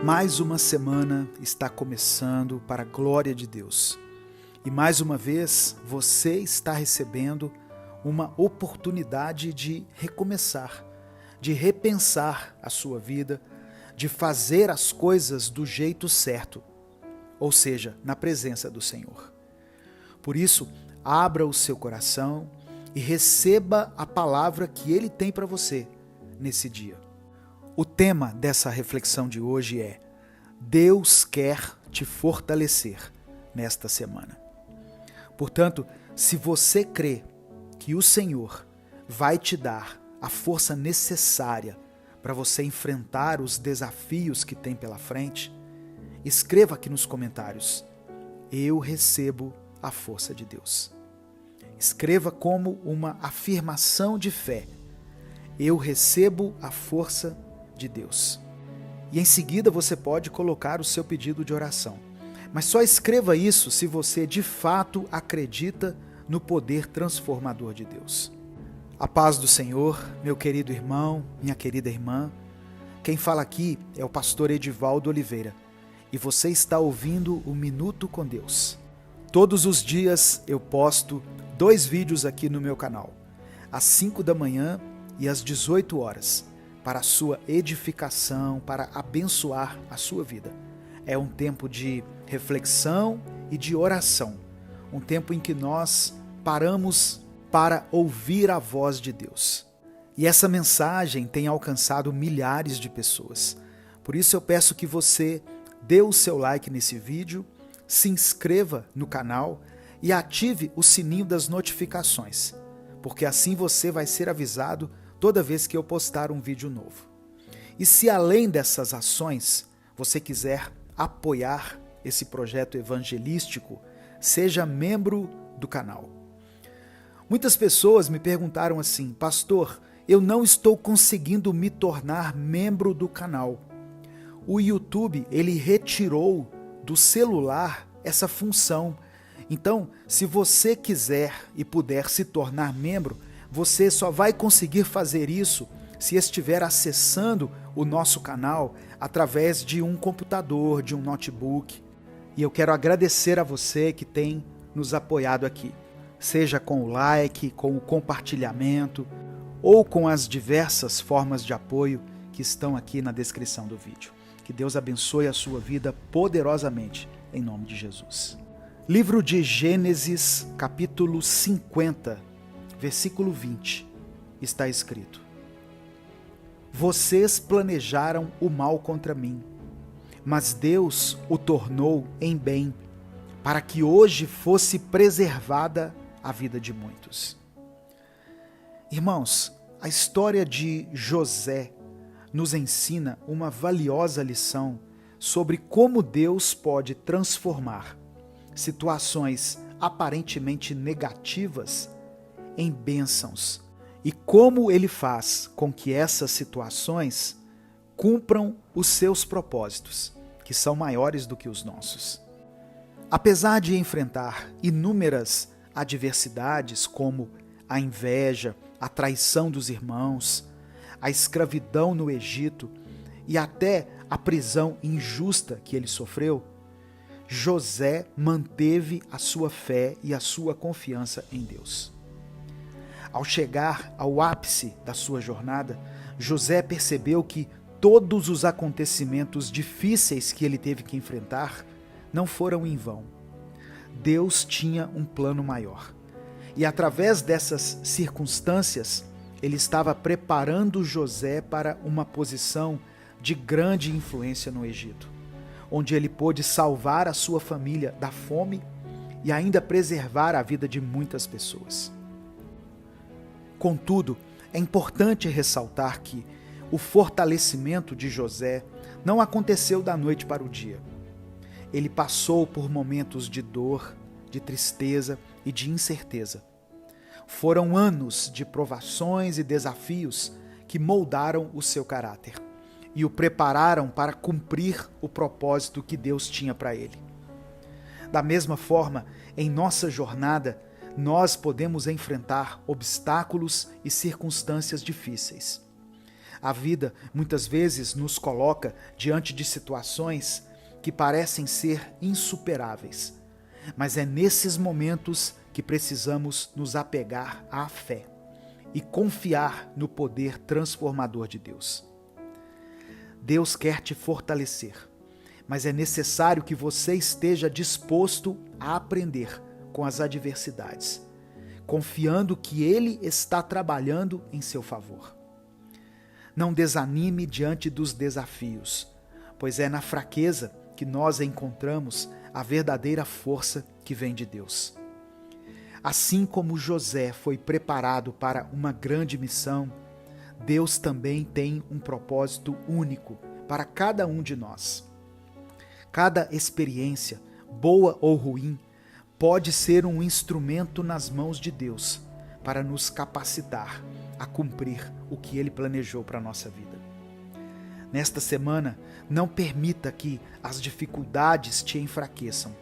Mais uma semana está começando para a glória de Deus. E mais uma vez você está recebendo uma oportunidade de recomeçar, de repensar a sua vida, de fazer as coisas do jeito certo, ou seja, na presença do Senhor. Por isso, abra o seu coração e receba a palavra que Ele tem para você nesse dia. O tema dessa reflexão de hoje é: Deus quer te fortalecer nesta semana. Portanto, se você crê que o Senhor vai te dar a força necessária para você enfrentar os desafios que tem pela frente, escreva aqui nos comentários: eu recebo a força de Deus. Escreva como uma afirmação de fé: eu recebo a força de Deus. E em seguida você pode colocar o seu pedido de oração. Mas só escreva isso se você de fato acredita no poder transformador de Deus. A paz do Senhor, meu querido irmão, minha querida irmã. Quem fala aqui é o pastor Edivaldo Oliveira e você está ouvindo o Minuto com Deus. Todos os dias eu posto 2 vídeos aqui no meu canal, às 5 da manhã e às 18 horas, para a sua edificação, para abençoar a sua vida. É um tempo de reflexão e de oração, um tempo em que nós paramos para ouvir a voz de Deus. E essa mensagem tem alcançado milhares de pessoas. Por isso eu peço que você dê o seu like nesse vídeo, se inscreva no canal e ative o sininho das notificações, porque assim você vai ser avisado toda vez que eu postar um vídeo novo. E se além dessas ações você quiser apoiar esse projeto evangelístico, seja membro do canal. Muitas pessoas me perguntaram assim: pastor, eu não estou conseguindo me tornar membro do canal. O YouTube, ele retirou do celular essa função. Então, se você quiser e puder se tornar membro, você só vai conseguir fazer isso se estiver acessando o nosso canal através de um computador, de um notebook. E eu quero agradecer a você que tem nos apoiado aqui, seja com o like, com o compartilhamento ou com as diversas formas de apoio que estão aqui na descrição do vídeo. Que Deus abençoe a sua vida poderosamente, em nome de Jesus. Livro de Gênesis, capítulo 50, versículo 20, está escrito: vocês planejaram o mal contra mim, mas Deus o tornou em bem, para que hoje fosse preservada a vida de muitos. Irmãos, a história de José nos ensina uma valiosa lição sobre como Deus pode transformar situações aparentemente negativas em bênçãos e como Ele faz com que essas situações cumpram os seus propósitos, que são maiores do que os nossos. Apesar de enfrentar inúmeras adversidades como a inveja, a traição dos irmãos, a escravidão no Egito e até a prisão injusta que ele sofreu, José manteve a sua fé e a sua confiança em Deus. Ao chegar ao ápice da sua jornada, José percebeu que todos os acontecimentos difíceis que ele teve que enfrentar não foram em vão. Deus tinha um plano maior. E através dessas circunstâncias, ele estava preparando José para uma posição de grande influência no Egito, onde ele pôde salvar a sua família da fome e ainda preservar a vida de muitas pessoas. Contudo, é importante ressaltar que o fortalecimento de José não aconteceu da noite para o dia. Ele passou por momentos de dor, de tristeza e de incerteza. Foram anos de provações e desafios que moldaram o seu caráter e o prepararam para cumprir o propósito que Deus tinha para ele. Da mesma forma, em nossa jornada, nós podemos enfrentar obstáculos e circunstâncias difíceis. A vida muitas vezes nos coloca diante de situações que parecem ser insuperáveis, mas é nesses momentos que precisamos nos apegar à fé e confiar no poder transformador de Deus. Deus quer te fortalecer, mas é necessário que você esteja disposto a aprender com as adversidades, confiando que Ele está trabalhando em seu favor. Não desanime diante dos desafios, pois é na fraqueza que nós encontramos a verdadeira força que vem de Deus. Assim como José foi preparado para uma grande missão, Deus também tem um propósito único para cada um de nós. Cada experiência, boa ou ruim, pode ser um instrumento nas mãos de Deus para nos capacitar a cumprir o que Ele planejou para a nossa vida. Nesta semana, não permita que as dificuldades te enfraqueçam,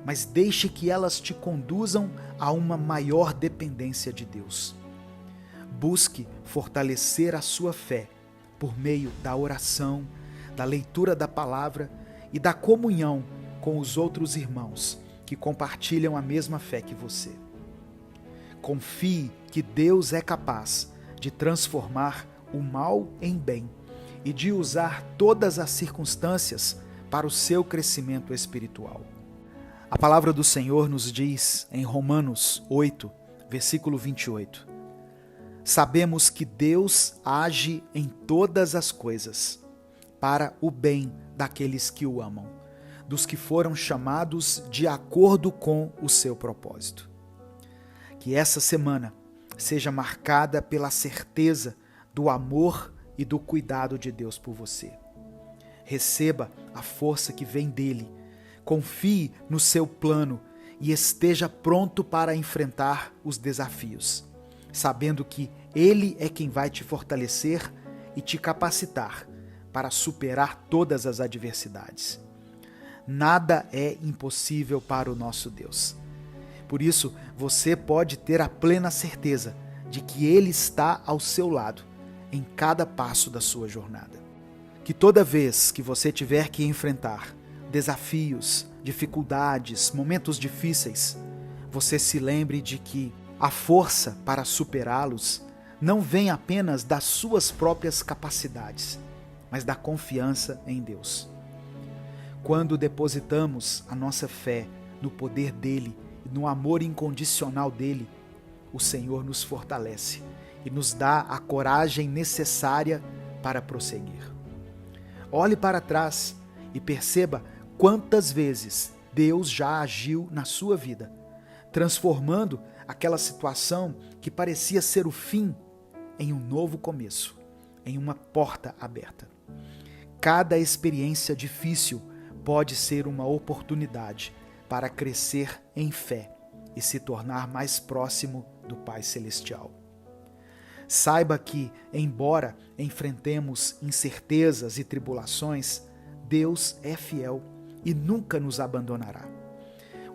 mas deixe que elas te conduzam a uma maior dependência de Deus. Busque fortalecer a sua fé por meio da oração, da leitura da palavra e da comunhão com os outros irmãos que compartilham a mesma fé que você. Confie que Deus é capaz de transformar o mal em bem e de usar todas as circunstâncias para o seu crescimento espiritual. A palavra do Senhor nos diz em Romanos 8, versículo 28, sabemos que Deus age em todas as coisas para o bem daqueles que o amam, dos que foram chamados de acordo com o seu propósito. Que essa semana seja marcada pela certeza do amor e do cuidado de Deus por você. Receba a força que vem dele, confie no seu plano e esteja pronto para enfrentar os desafios, sabendo que ele é quem vai te fortalecer e te capacitar para superar todas as adversidades. Nada é impossível para o nosso Deus. Por isso, você pode ter a plena certeza de que Ele está ao seu lado em cada passo da sua jornada. Que toda vez que você tiver que enfrentar desafios, dificuldades, momentos difíceis, você se lembre de que a força para superá-los não vem apenas das suas próprias capacidades, mas da confiança em Deus. Quando depositamos a nossa fé no poder dele e no amor incondicional dele, o Senhor nos fortalece e nos dá a coragem necessária para prosseguir. Olhe para trás e perceba quantas vezes Deus já agiu na sua vida, transformando aquela situação que parecia ser o fim em um novo começo, em uma porta aberta. Cada experiência difícil pode ser uma oportunidade para crescer em fé e se tornar mais próximo do Pai Celestial. Saiba que, embora enfrentemos incertezas e tribulações, Deus é fiel e nunca nos abandonará.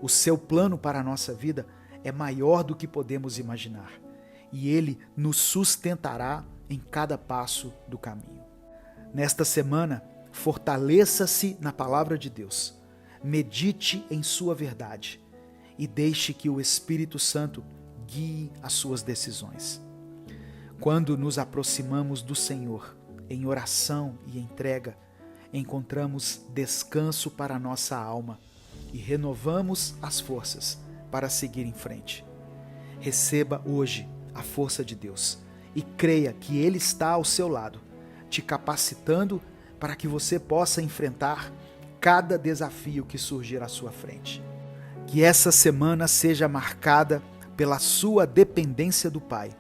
O seu plano para a nossa vida é maior do que podemos imaginar e Ele nos sustentará em cada passo do caminho. Nesta semana, fortaleça-se na palavra de Deus, medite em sua verdade e deixe que o Espírito Santo guie as suas decisões. Quando nos aproximamos do Senhor em oração e entrega, encontramos descanso para a nossa alma e renovamos as forças para seguir em frente. Receba hoje a força de Deus e creia que Ele está ao seu lado, te capacitando para que você possa enfrentar cada desafio que surgir à sua frente. Que essa semana seja marcada pela sua dependência do Pai,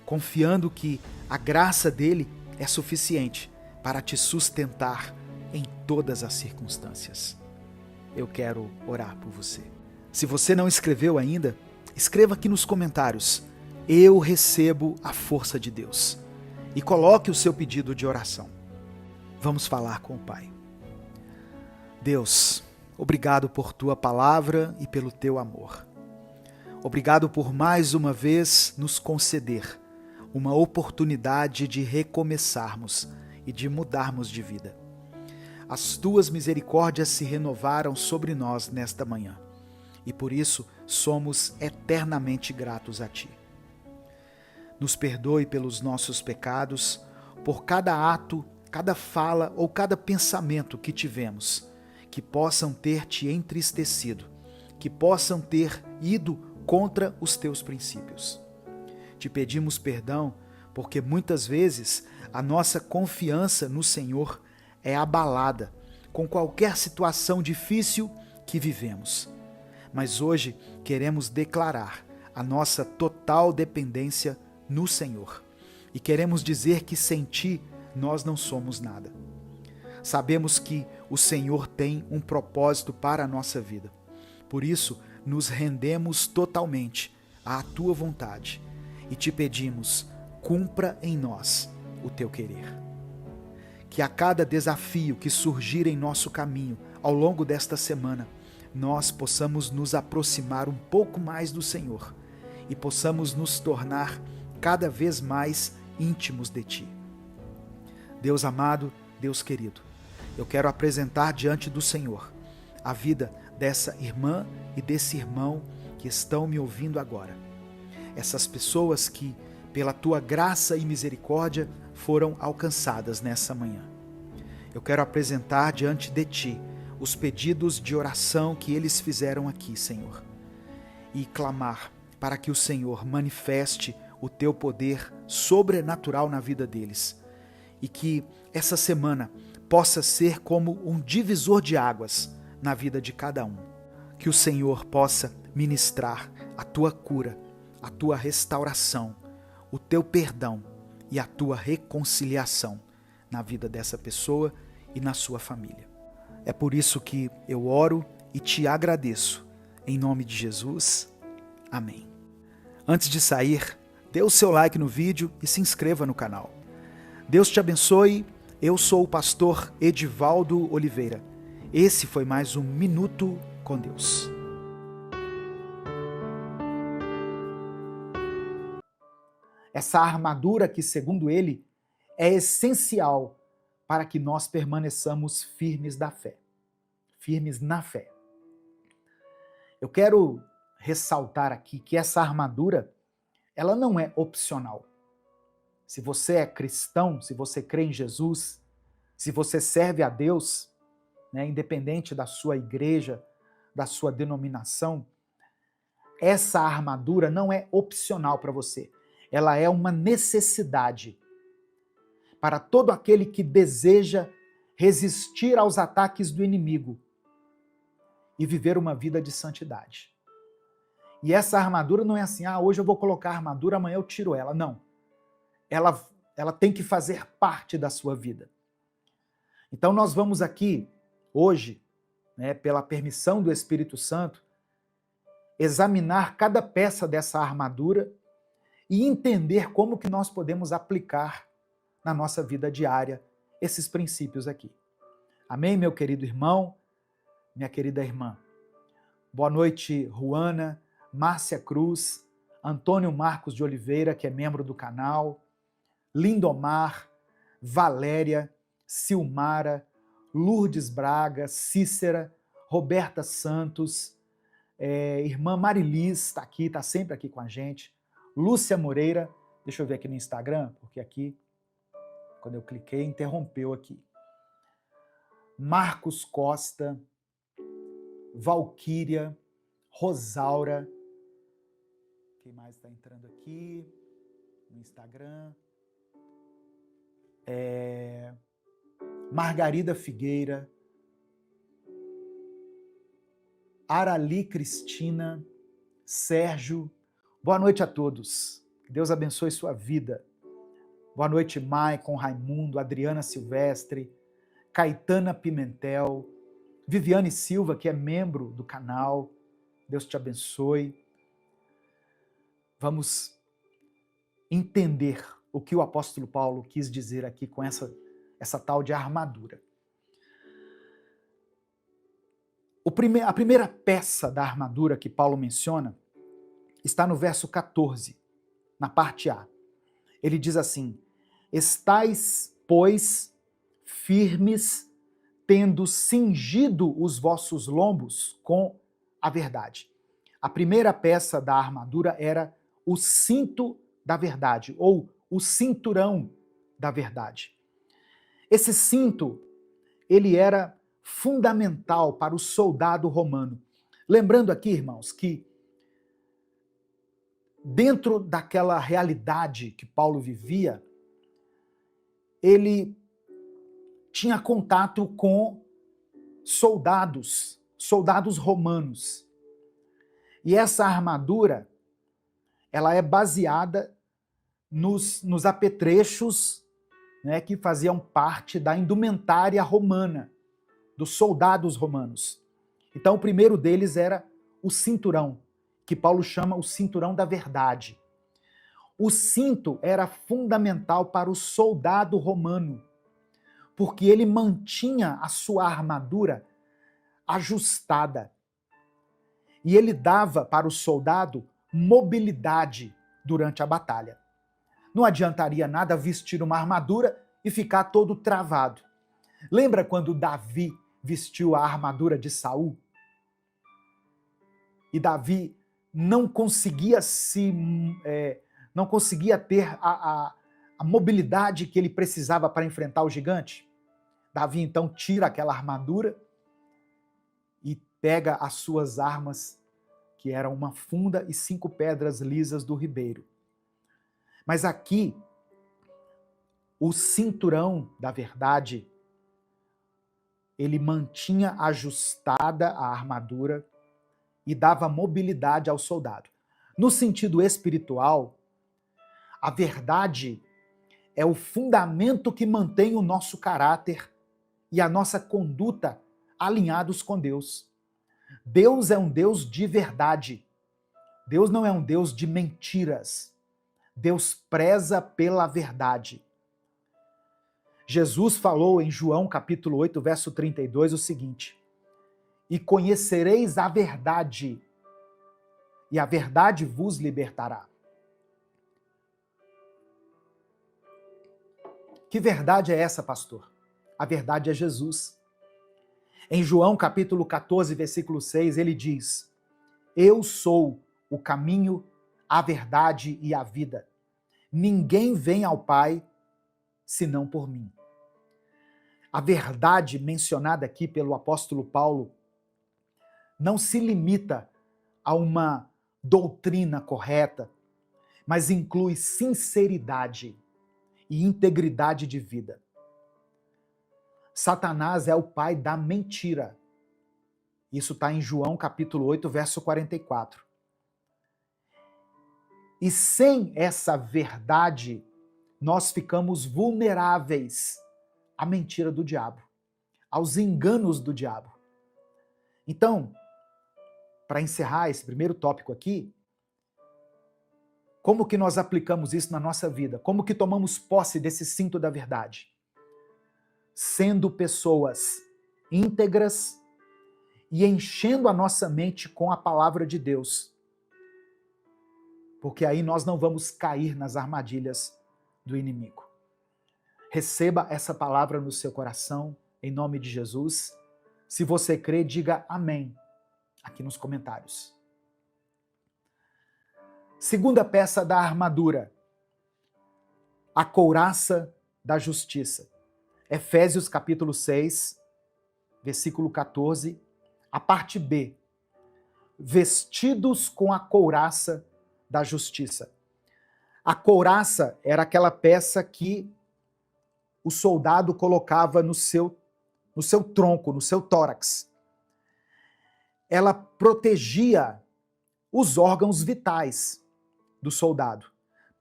confiando que a graça dele é suficiente para te sustentar em todas as circunstâncias. Eu quero orar por você. Se você não escreveu ainda, escreva aqui nos comentários: eu recebo a força de Deus. E coloque o seu pedido de oração. Vamos falar com o Pai. Deus, obrigado por tua palavra e pelo teu amor. Obrigado por mais uma vez nos conceder uma oportunidade de recomeçarmos e de mudarmos de vida. As tuas misericórdias se renovaram sobre nós nesta manhã e por isso somos eternamente gratos a Ti. Nos perdoe pelos nossos pecados, por cada ato, cada fala ou cada pensamento que tivemos, que possam ter Te entristecido, que possam ter ido contra os Teus princípios. Te pedimos perdão porque muitas vezes a nossa confiança no Senhor é abalada com qualquer situação difícil que vivemos. Mas hoje queremos declarar a nossa total dependência no Senhor e queremos dizer que sem Ti nós não somos nada. Sabemos que o Senhor tem um propósito para a nossa vida. Por isso, nos rendemos totalmente à Tua vontade e Te pedimos, cumpra em nós o Teu querer. Que a cada desafio que surgir em nosso caminho ao longo desta semana, nós possamos nos aproximar um pouco mais do Senhor e possamos nos tornar cada vez mais íntimos de Ti. Deus amado, Deus querido, eu quero apresentar diante do Senhor a vida dessa irmã e desse irmão que estão me ouvindo agora. Essas pessoas que, pela Tua graça e misericórdia, foram alcançadas nessa manhã. Eu quero apresentar diante de Ti os pedidos de oração que eles fizeram aqui, Senhor, e clamar para que o Senhor manifeste o Teu poder sobrenatural na vida deles e que essa semana possa ser como um divisor de águas na vida de cada um. Que o Senhor possa ministrar a Tua cura, a Tua restauração, o Teu perdão e a Tua reconciliação na vida dessa pessoa e na sua família. É por isso que eu oro e Te agradeço. Em nome de Jesus, amém. Antes de sair, dê o seu like no vídeo e se inscreva no canal. Deus te abençoe. Eu sou o pastor Edivaldo Oliveira. Esse foi mais um Minuto com Deus. Essa armadura que, segundo ele, é essencial para que nós permaneçamos firmes da fé, firmes na fé. Eu quero ressaltar aqui que essa armadura, ela não é opcional. Se você é cristão, se você crê em Jesus, se você serve a Deus, independente da sua igreja, da sua denominação, essa armadura não é opcional para você. Ela é uma necessidade para todo aquele que deseja resistir aos ataques do inimigo e viver uma vida de santidade. E essa armadura não é assim, hoje eu vou colocar a armadura, amanhã eu tiro ela. Não. Ela tem que fazer parte da sua vida. Então nós vamos aqui, hoje, pela permissão do Espírito Santo, examinar cada peça dessa armadura e entender como que nós podemos aplicar na nossa vida diária esses princípios aqui. Amém, meu querido irmão, minha querida irmã? Boa noite, Ruana, Márcia Cruz, Antônio Marcos de Oliveira, que é membro do canal, Lindomar, Valéria, Silmara, Lourdes Braga, Cícera, Roberta Santos, irmã Marilis está aqui, está sempre aqui com a gente, Lúcia Moreira, deixa eu ver aqui no Instagram, porque aqui, quando eu cliquei, interrompeu aqui. Marcos Costa, Valquíria, Rosaura, quem mais está entrando aqui no Instagram? Margarida Figueira, Arali Cristina, Sérgio. Boa noite a todos. Que Deus abençoe sua vida. Boa noite, Maicon, Raimundo, Adriana Silvestre, Caetana Pimentel, Viviane Silva, que é membro do canal. Deus te abençoe. Vamos entender o que o apóstolo Paulo quis dizer aqui com essa tal de armadura. A primeira peça da armadura que Paulo menciona está no verso 14, na parte A. Ele diz assim: estais, pois, firmes, tendo cingido os vossos lombos com a verdade. A primeira peça da armadura era o cinto da verdade, ou o cinturão da verdade. Esse cinto, ele era fundamental para o soldado romano. Lembrando aqui, irmãos, que dentro daquela realidade que Paulo vivia, ele tinha contato com soldados romanos. E essa armadura, ela é baseada nos apetrechos, né, que faziam parte da indumentária romana, dos soldados romanos. Então, o primeiro deles era o cinturão, que Paulo chama o cinturão da verdade. O cinto era fundamental para o soldado romano, porque ele mantinha a sua armadura ajustada. E ele dava para o soldado mobilidade durante a batalha. Não adiantaria nada vestir uma armadura e ficar todo travado. Lembra quando Davi vestiu a armadura de Saul? E Davi não conseguia ter a mobilidade que ele precisava para enfrentar o gigante. Davi então tira aquela armadura e pega as suas armas, que eram uma funda e 5 pedras lisas do ribeiro. Mas aqui, o cinturão da verdade, ele mantinha ajustada a armadura e dava mobilidade ao soldado. No sentido espiritual, a verdade é o fundamento que mantém o nosso caráter e a nossa conduta alinhados com Deus. Deus é um Deus de verdade. Deus não é um Deus de mentiras. Deus preza pela verdade. Jesus falou em João capítulo 8, verso 32 o seguinte: e conhecereis a verdade, e a verdade vos libertará. Que verdade é essa, pastor? A verdade é Jesus. Em João capítulo 14, versículo 6, ele diz: eu sou o caminho, a verdade e a vida. Ninguém vem ao Pai senão por mim. A verdade mencionada aqui pelo apóstolo Paulo não se limita a uma doutrina correta, mas inclui sinceridade e integridade de vida. Satanás é o pai da mentira. Isso está em João capítulo 8, verso 44. E sem essa verdade, nós ficamos vulneráveis à mentira do diabo, aos enganos do diabo. Então, para encerrar esse primeiro tópico aqui, como que nós aplicamos isso na nossa vida? Como que tomamos posse desse cinto da verdade? Sendo pessoas íntegras e enchendo a nossa mente com a palavra de Deus. Porque aí nós não vamos cair nas armadilhas do inimigo. Receba essa palavra no seu coração, em nome de Jesus. Se você crê, diga amém aqui nos comentários. Segunda peça da armadura, a couraça da justiça. Efésios capítulo 6, versículo 14, a parte B. Vestidos com a couraça da justiça. A couraça era aquela peça que o soldado colocava no seu tronco, no seu tórax. Ela protegia os órgãos vitais do soldado,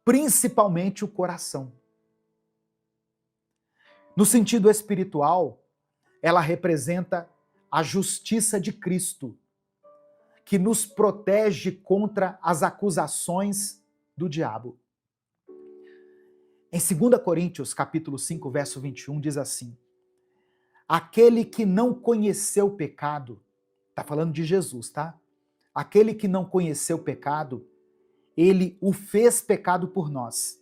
principalmente o coração. No sentido espiritual, ela representa a justiça de Cristo, que nos protege contra as acusações do diabo. Em 2 Coríntios, capítulo 5, verso 21, diz assim: aquele que não conheceu o pecado, está falando de Jesus, tá? Aquele que não conheceu o pecado, ele o fez pecado por nós,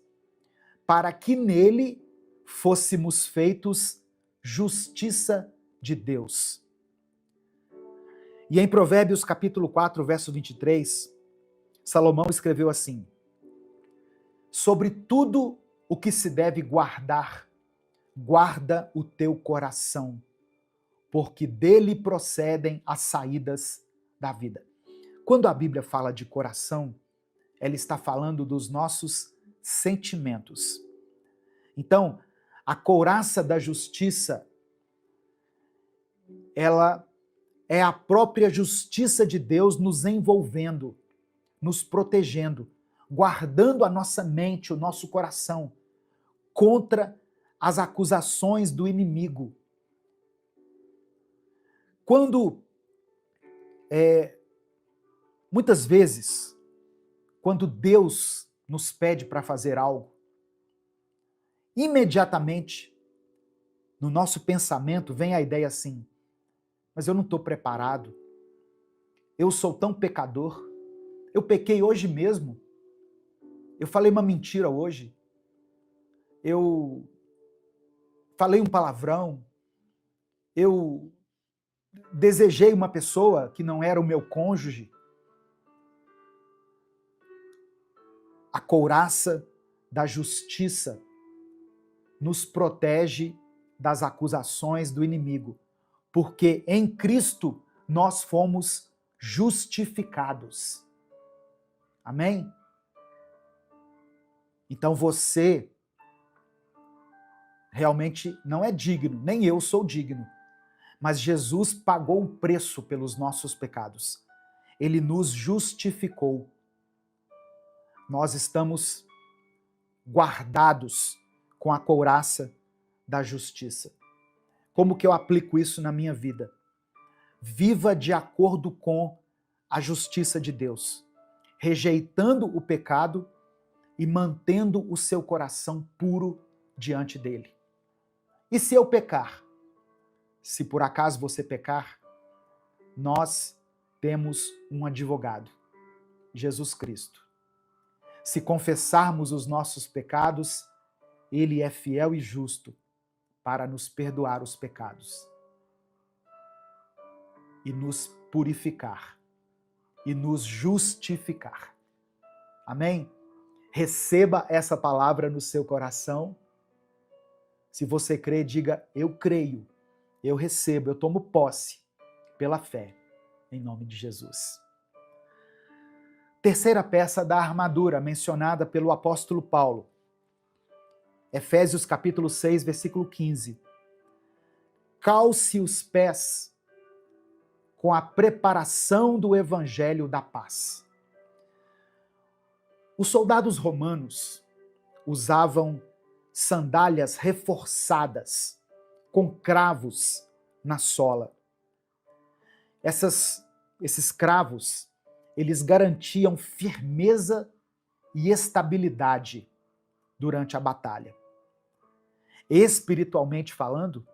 para que nele fôssemos feitos justiça de Deus. E em Provérbios capítulo 4, verso 23, Salomão escreveu assim: sobre tudo o que se deve guardar, guarda o teu coração, porque dele procedem as saídas da vida. Quando a Bíblia fala de coração, ela está falando dos nossos sentimentos. Então, a couraça da justiça, ela é a própria justiça de Deus nos envolvendo, nos protegendo, guardando a nossa mente, o nosso coração, contra as acusações do inimigo. Quando, muitas vezes, quando Deus nos pede para fazer algo, imediatamente, no nosso pensamento, vem a ideia assim: mas eu não estou preparado, eu sou tão pecador, eu pequei hoje mesmo, eu falei uma mentira hoje, eu falei um palavrão, eu desejei uma pessoa que não era o meu cônjuge. A couraça da justiça nos protege das acusações do inimigo, porque em Cristo nós fomos justificados. Amém? Então você realmente não é digno, nem eu sou digno, mas Jesus pagou o preço pelos nossos pecados. Ele nos justificou. Nós estamos guardados com a couraça da justiça. Como que eu aplico isso na minha vida? Viva de acordo com a justiça de Deus, rejeitando o pecado e mantendo o seu coração puro diante dele. E se eu pecar? Se por acaso você pecar, nós temos um advogado, Jesus Cristo. Se confessarmos os nossos pecados, ele é fiel e justo para nos perdoar os pecados e nos purificar e nos justificar. Amém? Receba essa palavra no seu coração. Se você crê, diga: eu creio, eu recebo, eu tomo posse pela fé, em nome de Jesus. Terceira peça da armadura mencionada pelo apóstolo Paulo. Efésios capítulo 6, versículo 15. Calce os pés com a preparação do evangelho da paz. Os soldados romanos usavam sandálias reforçadas, com cravos na sola. Esses cravos, eles garantiam firmeza e estabilidade durante a batalha. Espiritualmente falando,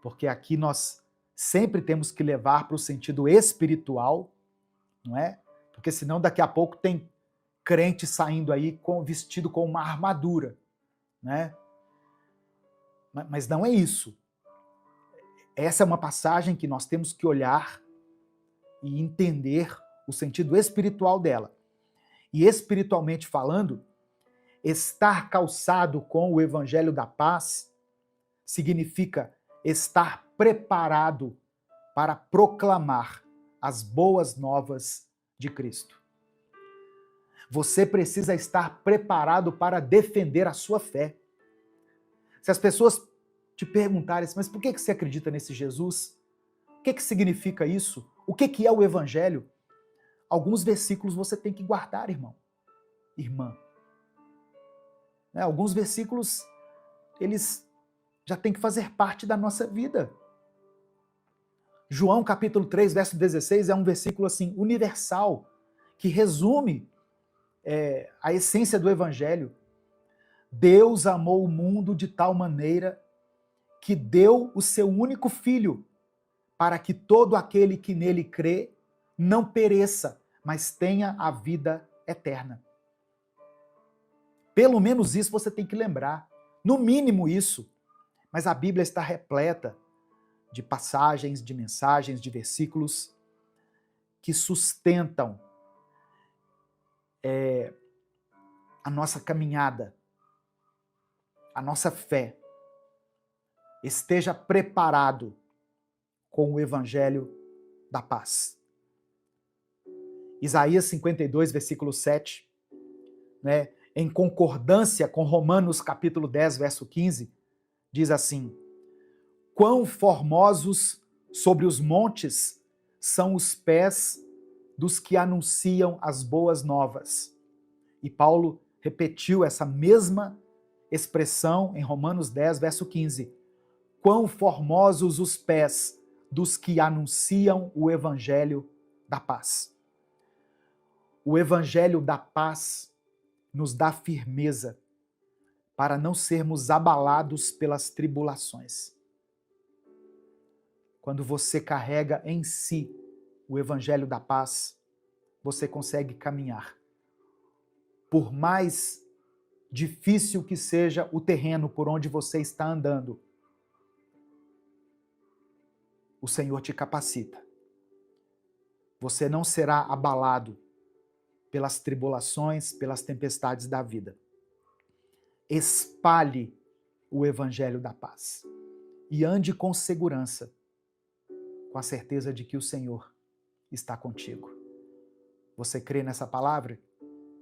porque aqui nós sempre temos que levar para o sentido espiritual, não é? Porque senão daqui a pouco tem crente saindo aí vestido com uma armadura, né? Mas não é isso. Essa é uma passagem que nós temos que olhar e entender o sentido espiritual dela. E espiritualmente falando, estar calçado com o evangelho da paz significa estar preparado para proclamar as boas novas de Cristo. Você precisa estar preparado para defender a sua fé. Se as pessoas te perguntarem, mas por que você acredita nesse Jesus? O que significa isso? O que é o evangelho? Alguns versículos você tem que guardar, irmão, irmã. Alguns versículos, eles já têm que fazer parte da nossa vida. João capítulo 3, verso 16 é um versículo assim, universal, que resume a essência do evangelho. Deus amou o mundo de tal maneira que deu o seu único filho, para que todo aquele que nele crê não pereça, mas tenha a vida eterna. Pelo menos isso você tem que lembrar. No mínimo isso. Mas a Bíblia está repleta de passagens, de mensagens, de versículos que sustentam a nossa caminhada, a nossa fé. Esteja preparado com o evangelho da paz. Isaías 52, versículo 7, né, em concordância com Romanos capítulo 10, verso 15, diz assim: quão formosos sobre os montes são os pés dos que anunciam as boas novas. E Paulo repetiu essa mesma expressão em Romanos 10, verso 15. Quão formosos os pés dos que anunciam o evangelho da paz. O evangelho da paz nos dá firmeza para não sermos abalados pelas tribulações. Quando você carrega em si o evangelho da paz, você consegue caminhar. Por mais difícil que seja o terreno por onde você está andando, o Senhor te capacita. Você não será abalado pelas tribulações, pelas tempestades da vida. Espalhe o evangelho da paz e ande com segurança, com a certeza de que o Senhor está contigo. Você crê nessa palavra?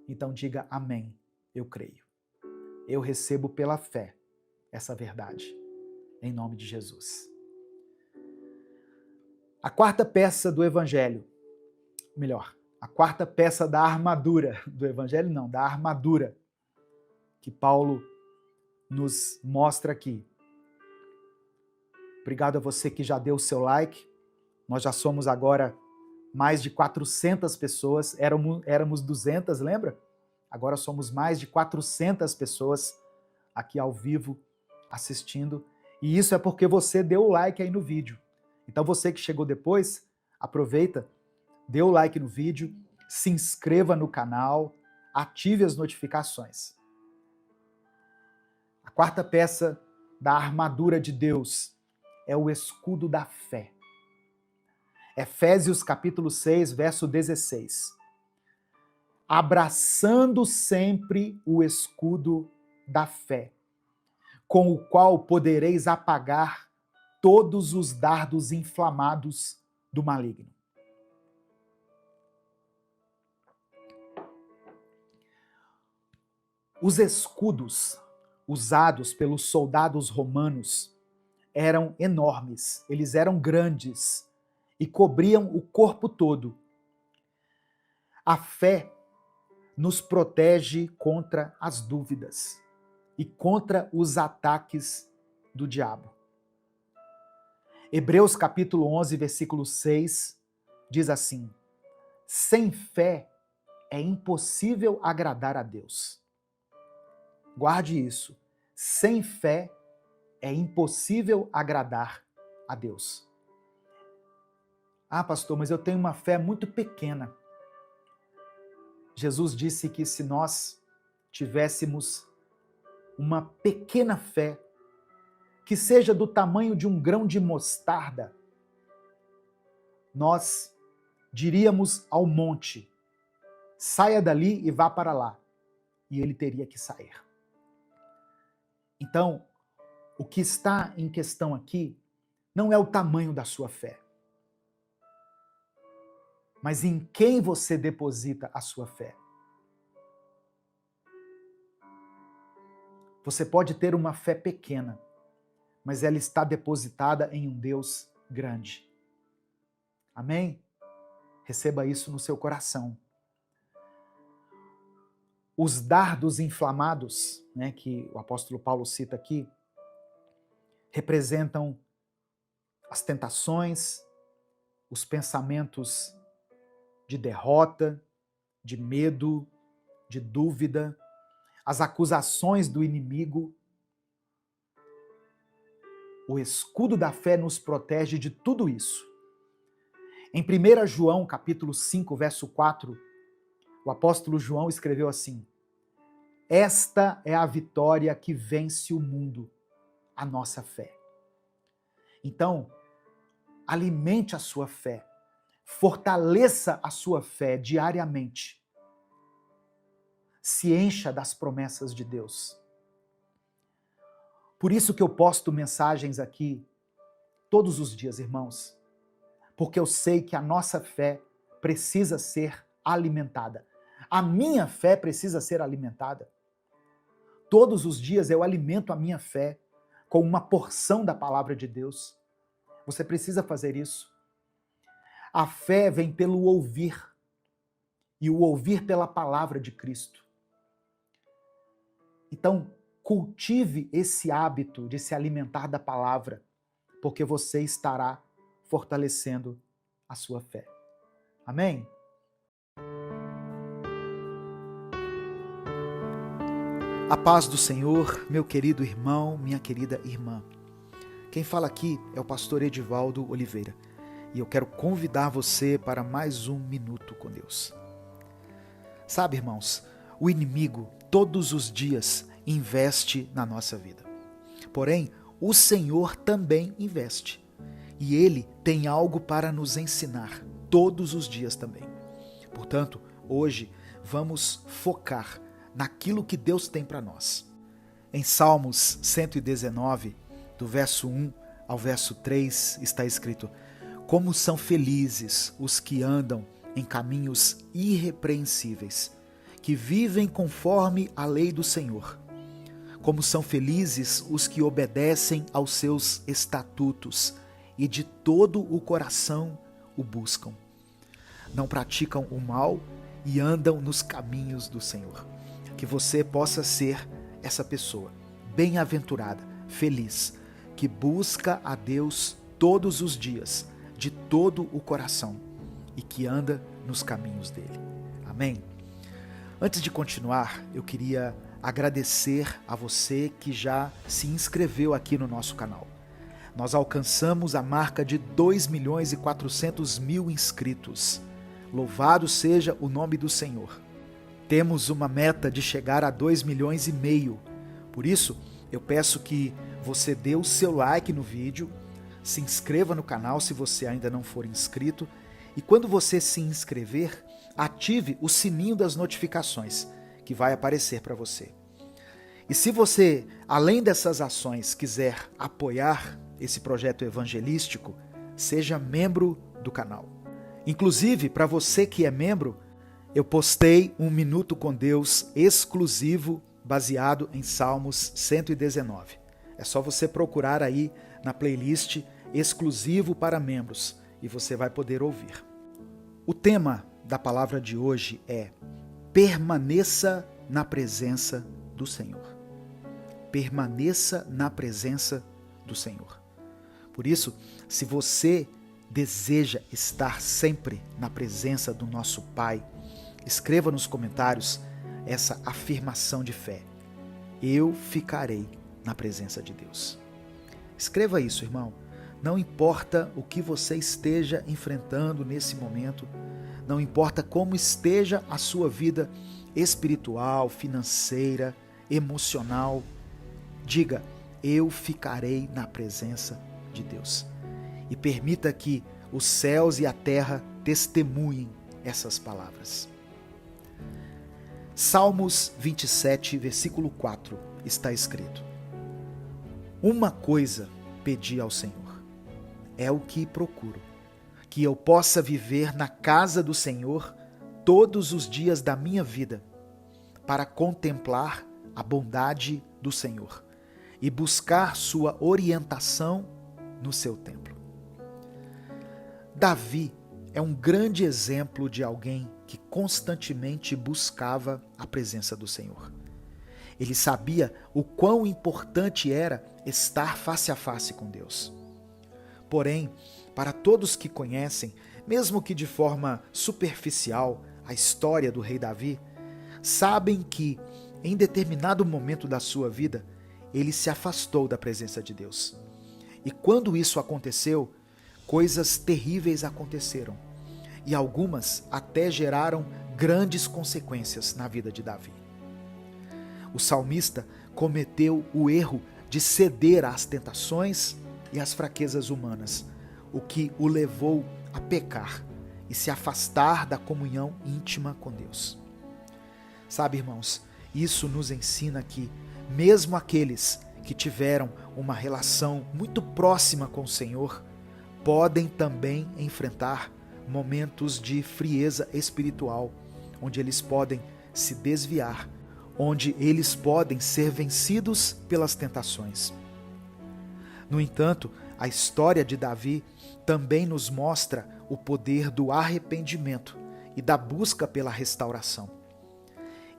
Então diga amém, eu creio. Eu recebo pela fé essa verdade, em nome de Jesus. A quarta peça do evangelho, melhor, a quarta peça da armadura, do evangelho não, da armadura, que Paulo nos mostra aqui. Obrigado a você que já deu o seu like. Nós já somos agora mais de 400 pessoas, éramos 200, lembra? Agora somos mais de 400 pessoas aqui ao vivo assistindo. E isso é porque você deu o like aí no vídeo. Então você que chegou depois, aproveita, dê o like no vídeo, se inscreva no canal, ative as notificações. A quarta peça da armadura de Deus é o escudo da fé. Efésios capítulo 6, verso 16. Abraçando sempre o escudo da fé, com o qual podereis apagar todos os dardos inflamados do maligno. Os escudos usados pelos soldados romanos eram enormes, eles eram grandes e cobriam o corpo todo. A fé nos protege contra as dúvidas e contra os ataques do diabo. Hebreus capítulo 11, versículo 6, diz assim: sem fé é impossível agradar a Deus. Guarde isso. Sem fé é impossível agradar a Deus. Ah, pastor, mas eu tenho uma fé muito pequena. Jesus disse que se nós tivéssemos uma pequena fé, que seja do tamanho de um grão de mostarda, nós diríamos ao monte, saia dali e vá para lá. E ele teria que sair. Então, o que está em questão aqui não é o tamanho da sua fé, mas em quem você deposita a sua fé. Você pode ter uma fé pequena, mas ela está depositada em um Deus grande. Amém? Receba isso no seu coração. Os dardos inflamados, né, que o apóstolo Paulo cita aqui, representam as tentações, os pensamentos de derrota, de medo, de dúvida, as acusações do inimigo. O escudo da fé nos protege de tudo isso. Em 1 João, capítulo 5, verso 4, o apóstolo João escreveu assim: Esta é a vitória que vence o mundo, a nossa fé. Então, alimente a sua fé, fortaleça a sua fé diariamente. Se encha das promessas de Deus. Por isso que eu posto mensagens aqui todos os dias, irmãos, porque eu sei que a nossa fé precisa ser alimentada. A minha fé precisa ser alimentada. Todos os dias eu alimento a minha fé com uma porção da palavra de Deus. Você precisa fazer isso. A fé vem pelo ouvir, e o ouvir pela palavra de Cristo. Então, cultive esse hábito de se alimentar da palavra, porque você estará fortalecendo a sua fé. Amém? A paz do Senhor, meu querido irmão, minha querida irmã. Quem fala aqui é o pastor Edivaldo Oliveira e eu quero convidar você para mais um Minuto com Deus. Sabe, irmãos, o inimigo todos os dias investe na nossa vida. Porém, o Senhor também investe e Ele tem algo para nos ensinar todos os dias também. Portanto, hoje vamos focar naquilo que Deus tem para nós. Em Salmos 119, do verso 1 ao verso 3, está escrito: como são felizes os que andam em caminhos irrepreensíveis, que vivem conforme a lei do Senhor. Como são felizes os que obedecem aos seus estatutos e de todo o coração o buscam. Não praticam o mal e andam nos caminhos do Senhor. Que você possa ser essa pessoa bem-aventurada, feliz, que busca a Deus todos os dias, de todo o coração, e que anda nos caminhos dele. Amém? Antes de continuar, eu queria agradecer a você que já se inscreveu aqui no nosso canal. Nós alcançamos a marca de 2.400.000 inscritos. Louvado seja o nome do Senhor. Temos uma meta de chegar a 2,5 milhões. Por isso, eu peço que você dê o seu like no vídeo, se inscreva no canal se você ainda não for inscrito, e quando você se inscrever, ative o sininho das notificações, que vai aparecer para você. E se você, além dessas ações, quiser apoiar esse projeto evangelístico, seja membro do canal. Inclusive, para você que é membro, eu postei um Minuto com Deus exclusivo baseado em Salmos 119. É só você procurar aí na playlist exclusivo para membros e você vai poder ouvir. O tema da palavra de hoje é: permaneça na presença do Senhor. Permaneça na presença do Senhor. Por isso, se você deseja estar sempre na presença do nosso Pai, escreva nos comentários essa afirmação de fé: eu ficarei na presença de Deus. Escreva isso, irmão. Não importa o que você esteja enfrentando nesse momento, não importa como esteja a sua vida espiritual, financeira, emocional, diga: eu ficarei na presença de Deus. E permita que os céus e a terra testemunhem essas palavras. Salmos 27, versículo 4, está escrito: uma coisa pedi ao Senhor, é o que procuro, que eu possa viver na casa do Senhor todos os dias da minha vida, para contemplar a bondade do Senhor e buscar sua orientação no seu templo. Davi é um grande exemplo de alguém que constantemente buscava a presença do Senhor. Ele sabia o quão importante era estar face a face com Deus. Porém, para todos que conhecem, mesmo que de forma superficial, a história do rei Davi, sabem que, em determinado momento da sua vida, ele se afastou da presença de Deus. E quando isso aconteceu, coisas terríveis aconteceram. E algumas até geraram grandes consequências na vida de Davi. O salmista cometeu o erro de ceder às tentações e às fraquezas humanas, o que o levou a pecar e se afastar da comunhão íntima com Deus. Sabe, irmãos, isso nos ensina que mesmo aqueles que tiveram uma relação muito próxima com o Senhor podem também enfrentar momentos de frieza espiritual, onde eles podem se desviar, onde eles podem ser vencidos pelas tentações. No entanto, a história de Davi também nos mostra o poder do arrependimento e da busca pela restauração.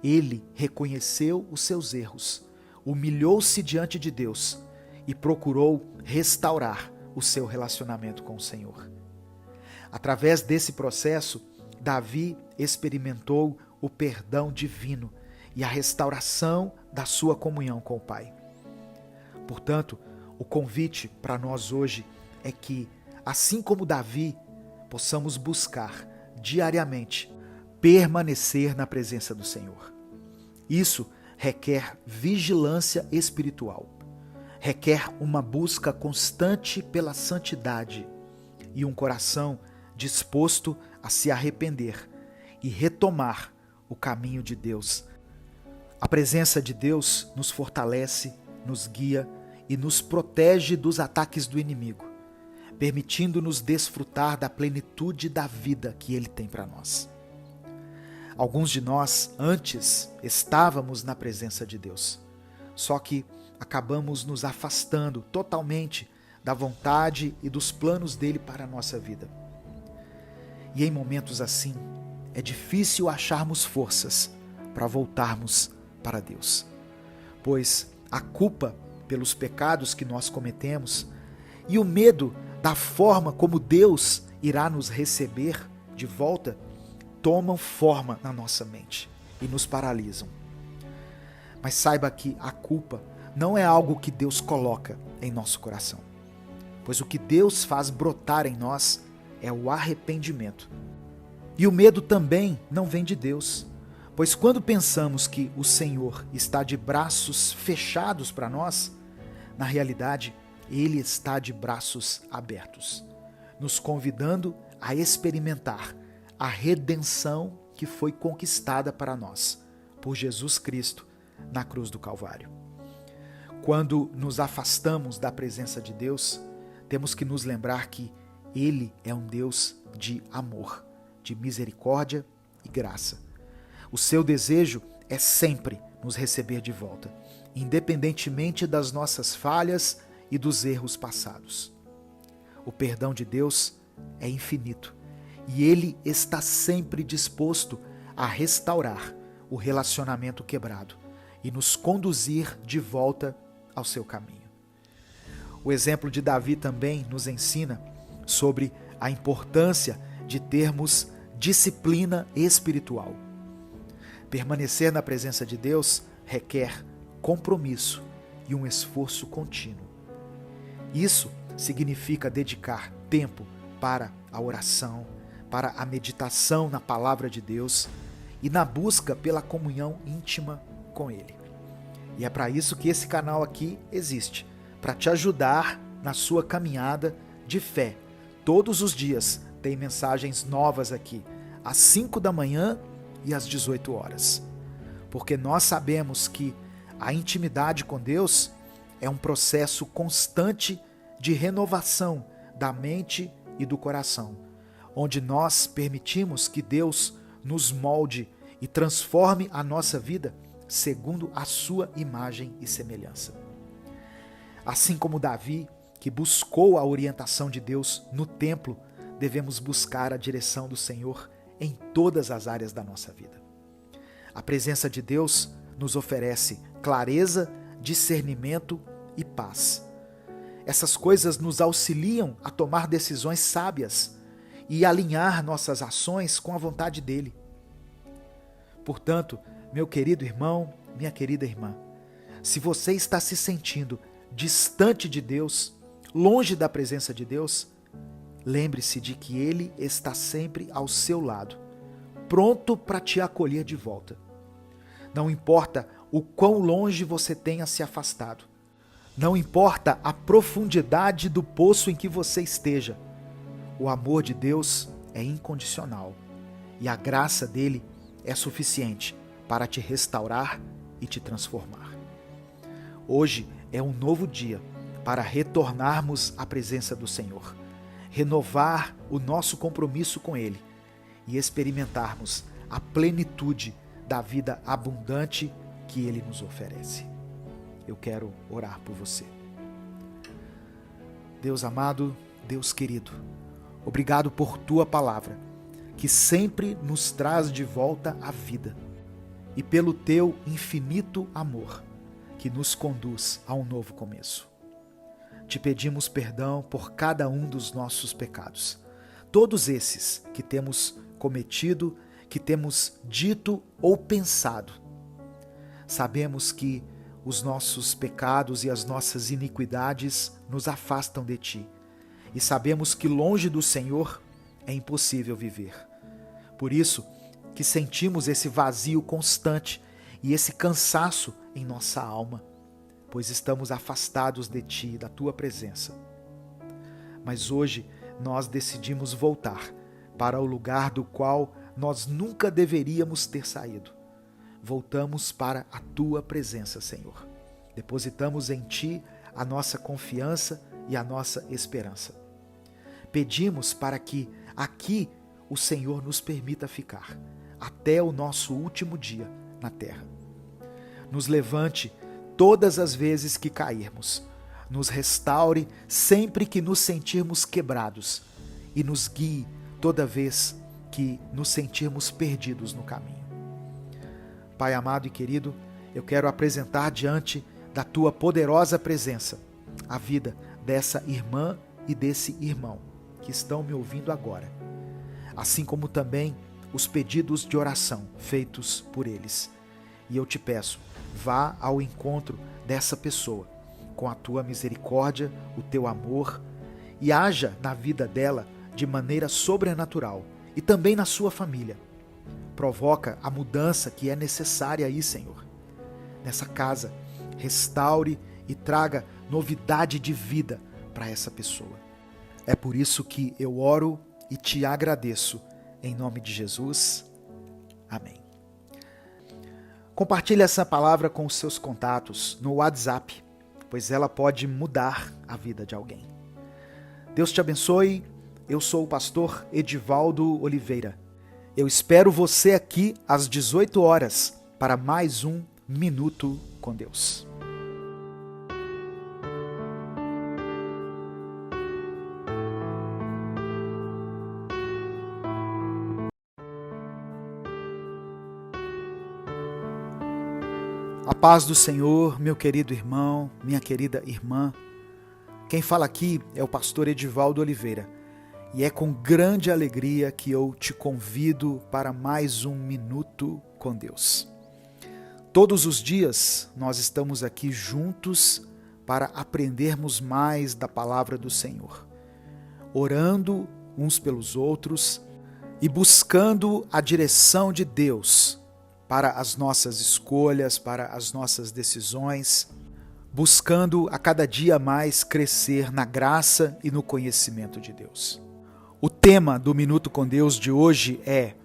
Ele reconheceu os seus erros, humilhou-se diante de Deus e procurou restaurar o seu relacionamento com o Senhor. Através desse processo, Davi experimentou o perdão divino e a restauração da sua comunhão com o Pai. Portanto, o convite para nós hoje é que, assim como Davi, possamos buscar diariamente permanecer na presença do Senhor. Isso requer vigilância espiritual, requer uma busca constante pela santidade e um coração disposto a se arrepender e retomar o caminho de Deus. A presença de Deus nos fortalece, nos guia e nos protege dos ataques do inimigo, permitindo-nos desfrutar da plenitude da vida que Ele tem para nós. Alguns de nós, antes, estávamos na presença de Deus, só que acabamos nos afastando totalmente da vontade e dos planos dele para a nossa vida. E em momentos assim, é difícil acharmos forças para voltarmos para Deus, pois a culpa pelos pecados que nós cometemos e o medo da forma como Deus irá nos receber de volta tomam forma na nossa mente e nos paralisam. Mas saiba que a culpa não é algo que Deus coloca em nosso coração, pois o que Deus faz brotar em nós é o arrependimento. E o medo também não vem de Deus, pois quando pensamos que o Senhor está de braços fechados para nós, na realidade, Ele está de braços abertos, nos convidando a experimentar a redenção que foi conquistada para nós por Jesus Cristo na cruz do Calvário. Quando nos afastamos da presença de Deus, temos que nos lembrar que Ele é um Deus de amor, de misericórdia e graça. O seu desejo é sempre nos receber de volta, independentemente das nossas falhas e dos erros passados. O perdão de Deus é infinito e Ele está sempre disposto a restaurar o relacionamento quebrado e nos conduzir de volta ao seu caminho. O exemplo de Davi também nos ensina sobre a importância de termos disciplina espiritual. Permanecer na presença de Deus requer compromisso e um esforço contínuo. Isso significa dedicar tempo para a oração, para a meditação na palavra de Deus e na busca pela comunhão íntima com Ele. E é para isso que esse canal aqui existe, para te ajudar na sua caminhada de fé. Todos os dias tem mensagens novas aqui, às 5 da manhã e às 18 horas. Porque nós sabemos que a intimidade com Deus é um processo constante de renovação da mente e do coração, onde nós permitimos que Deus nos molde e transforme a nossa vida segundo a sua imagem e semelhança. Assim como Davi, que buscou a orientação de Deus no templo, devemos buscar a direção do Senhor em todas as áreas da nossa vida. A presença de Deus nos oferece clareza, discernimento e paz. Essas coisas nos auxiliam a tomar decisões sábias e alinhar nossas ações com a vontade dele. Portanto, meu querido irmão, minha querida irmã, se você está se sentindo distante de Deus, longe da presença de Deus, lembre-se de que Ele está sempre ao seu lado, pronto para te acolher de volta. Não importa o quão longe você tenha se afastado. Não importa a profundidade do poço em que você esteja, o amor de Deus é incondicional e a graça dele é suficiente para te restaurar e te transformar. Hoje é um novo dia para retornarmos à presença do Senhor, renovar o nosso compromisso com Ele e experimentarmos a plenitude da vida abundante que Ele nos oferece. Eu quero orar por você. Deus amado, Deus querido, obrigado por Tua palavra, que sempre nos traz de volta à vida, e pelo Teu infinito amor, que nos conduz a um novo começo. Te pedimos perdão por cada um dos nossos pecados, todos esses que temos cometido, que temos dito ou pensado. Sabemos que os nossos pecados e as nossas iniquidades nos afastam de Ti, e sabemos que longe do Senhor é impossível viver. Por isso que sentimos esse vazio constante e esse cansaço em nossa alma, pois estamos afastados de Ti, da Tua presença. Mas hoje nós decidimos voltar para o lugar do qual nós nunca deveríamos ter saído. Voltamos para a Tua presença, Senhor. Depositamos em Ti a nossa confiança e a nossa esperança. Pedimos para que aqui o Senhor nos permita ficar até o nosso último dia na terra. Nos levante todas as vezes que cairmos, nos restaure sempre que nos sentirmos quebrados e nos guie toda vez que nos sentirmos perdidos no caminho. Pai amado e querido, eu quero apresentar diante da Tua poderosa presença a vida dessa irmã e desse irmão que estão me ouvindo agora, assim como também os pedidos de oração feitos por eles. E eu te peço, vá ao encontro dessa pessoa com a Tua misericórdia, o Teu amor, e haja na vida dela de maneira sobrenatural e também na sua família. Provoca a mudança que é necessária aí, Senhor. Nessa casa, restaure e traga novidade de vida para essa pessoa. É por isso que eu oro e te agradeço, em nome de Jesus. Amém. Compartilhe essa palavra com os seus contatos no WhatsApp, pois ela pode mudar a vida de alguém. Deus te abençoe. Eu sou o pastor Edivaldo Oliveira. Eu espero você aqui às 18 horas para mais um Minuto com Deus. A paz do Senhor, meu querido irmão, minha querida irmã. Quem fala aqui é o pastor Edivaldo Oliveira. E é com grande alegria que eu te convido para mais um Minuto com Deus. Todos os dias nós estamos aqui juntos para aprendermos mais da palavra do Senhor, orando uns pelos outros e buscando a direção de Deus para as nossas escolhas, para as nossas decisões, buscando a cada dia mais crescer na graça e no conhecimento de Deus. O tema do Minuto com Deus de hoje é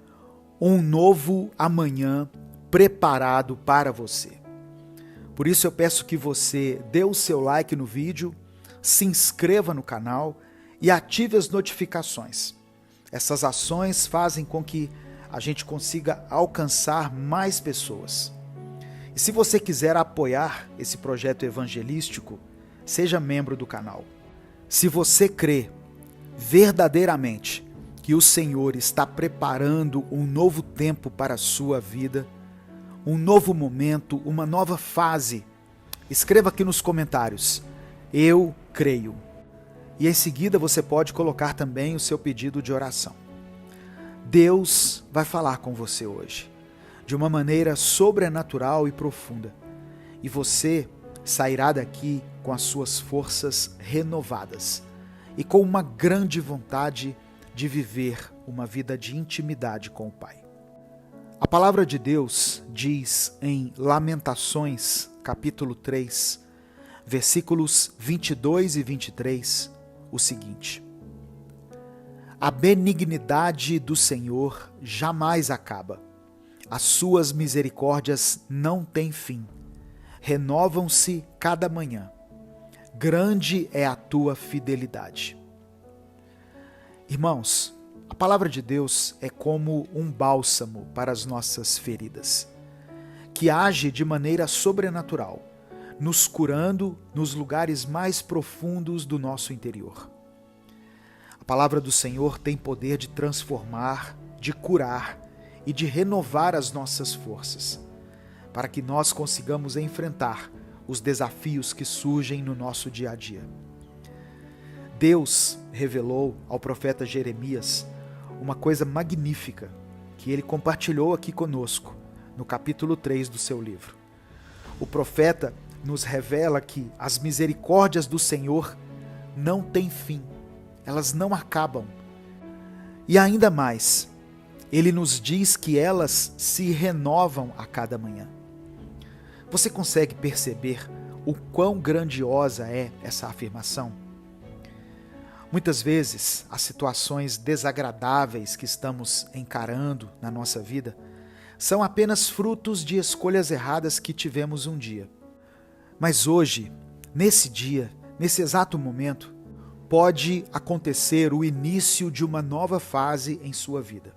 um novo amanhã preparado para você. Por isso eu peço que você dê o seu like no vídeo, se inscreva no canal e ative as notificações. Essas ações fazem com que a gente consiga alcançar mais pessoas. E se você quiser apoiar esse projeto evangelístico, seja membro do canal. Se você crê verdadeiramente que o Senhor está preparando um novo tempo para a sua vida, um novo momento, uma nova fase, escreva aqui nos comentários: eu creio. E em seguida você pode colocar também o seu pedido de oração. Deus vai falar com você hoje, de uma maneira sobrenatural e profunda, e você sairá daqui com as suas forças renovadas e com uma grande vontade de viver uma vida de intimidade com o Pai. A palavra de Deus diz em Lamentações, capítulo 3, versículos 22 e 23, o seguinte: A benignidade do Senhor jamais acaba, as suas misericórdias não têm fim, renovam-se cada manhã, grande é a tua fidelidade. Irmãos, a palavra de Deus é como um bálsamo para as nossas feridas, que age de maneira sobrenatural, nos curando nos lugares mais profundos do nosso interior. A palavra do Senhor tem poder de transformar, de curar e de renovar as nossas forças, para que nós consigamos enfrentar os desafios que surgem no nosso dia a dia. Deus revelou ao profeta Jeremias uma coisa magnífica que ele compartilhou aqui conosco, no capítulo 3 do seu livro. O profeta nos revela que as misericórdias do Senhor não têm fim, elas não acabam. E ainda mais, ele nos diz que elas se renovam a cada manhã. Você consegue perceber o quão grandiosa é essa afirmação? Muitas vezes, as situações desagradáveis que estamos encarando na nossa vida são apenas frutos de escolhas erradas que tivemos um dia. Mas hoje, nesse dia, nesse exato momento, pode acontecer o início de uma nova fase em sua vida.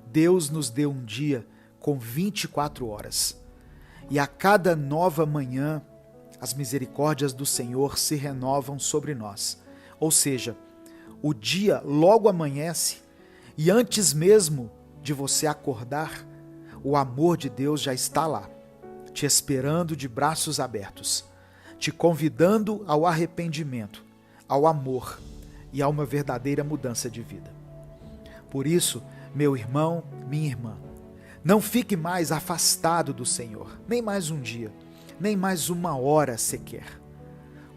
Deus nos deu um dia com 24 horas. E a cada nova manhã, as misericórdias do Senhor se renovam sobre nós. Ou seja, o dia logo amanhece e antes mesmo de você acordar, o amor de Deus já está lá, te esperando de braços abertos, te convidando ao arrependimento, ao amor e a uma verdadeira mudança de vida. Por isso, meu irmão, minha irmã, não fique mais afastado do Senhor, nem mais um dia, nem mais uma hora sequer.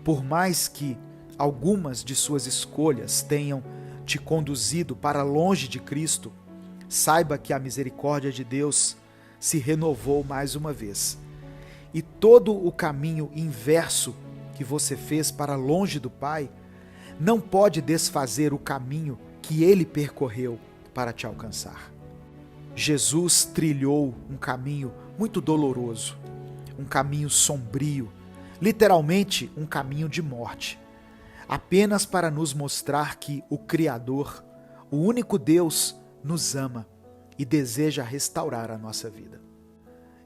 Por mais que algumas de suas escolhas tenham te conduzido para longe de Cristo, saiba que a misericórdia de Deus se renovou mais uma vez. E todo o caminho inverso que você fez para longe do Pai não pode desfazer o caminho que Ele percorreu para te alcançar. Jesus trilhou um caminho muito doloroso, um caminho sombrio, literalmente um caminho de morte, apenas para nos mostrar que o Criador, o único Deus, nos ama e deseja restaurar a nossa vida.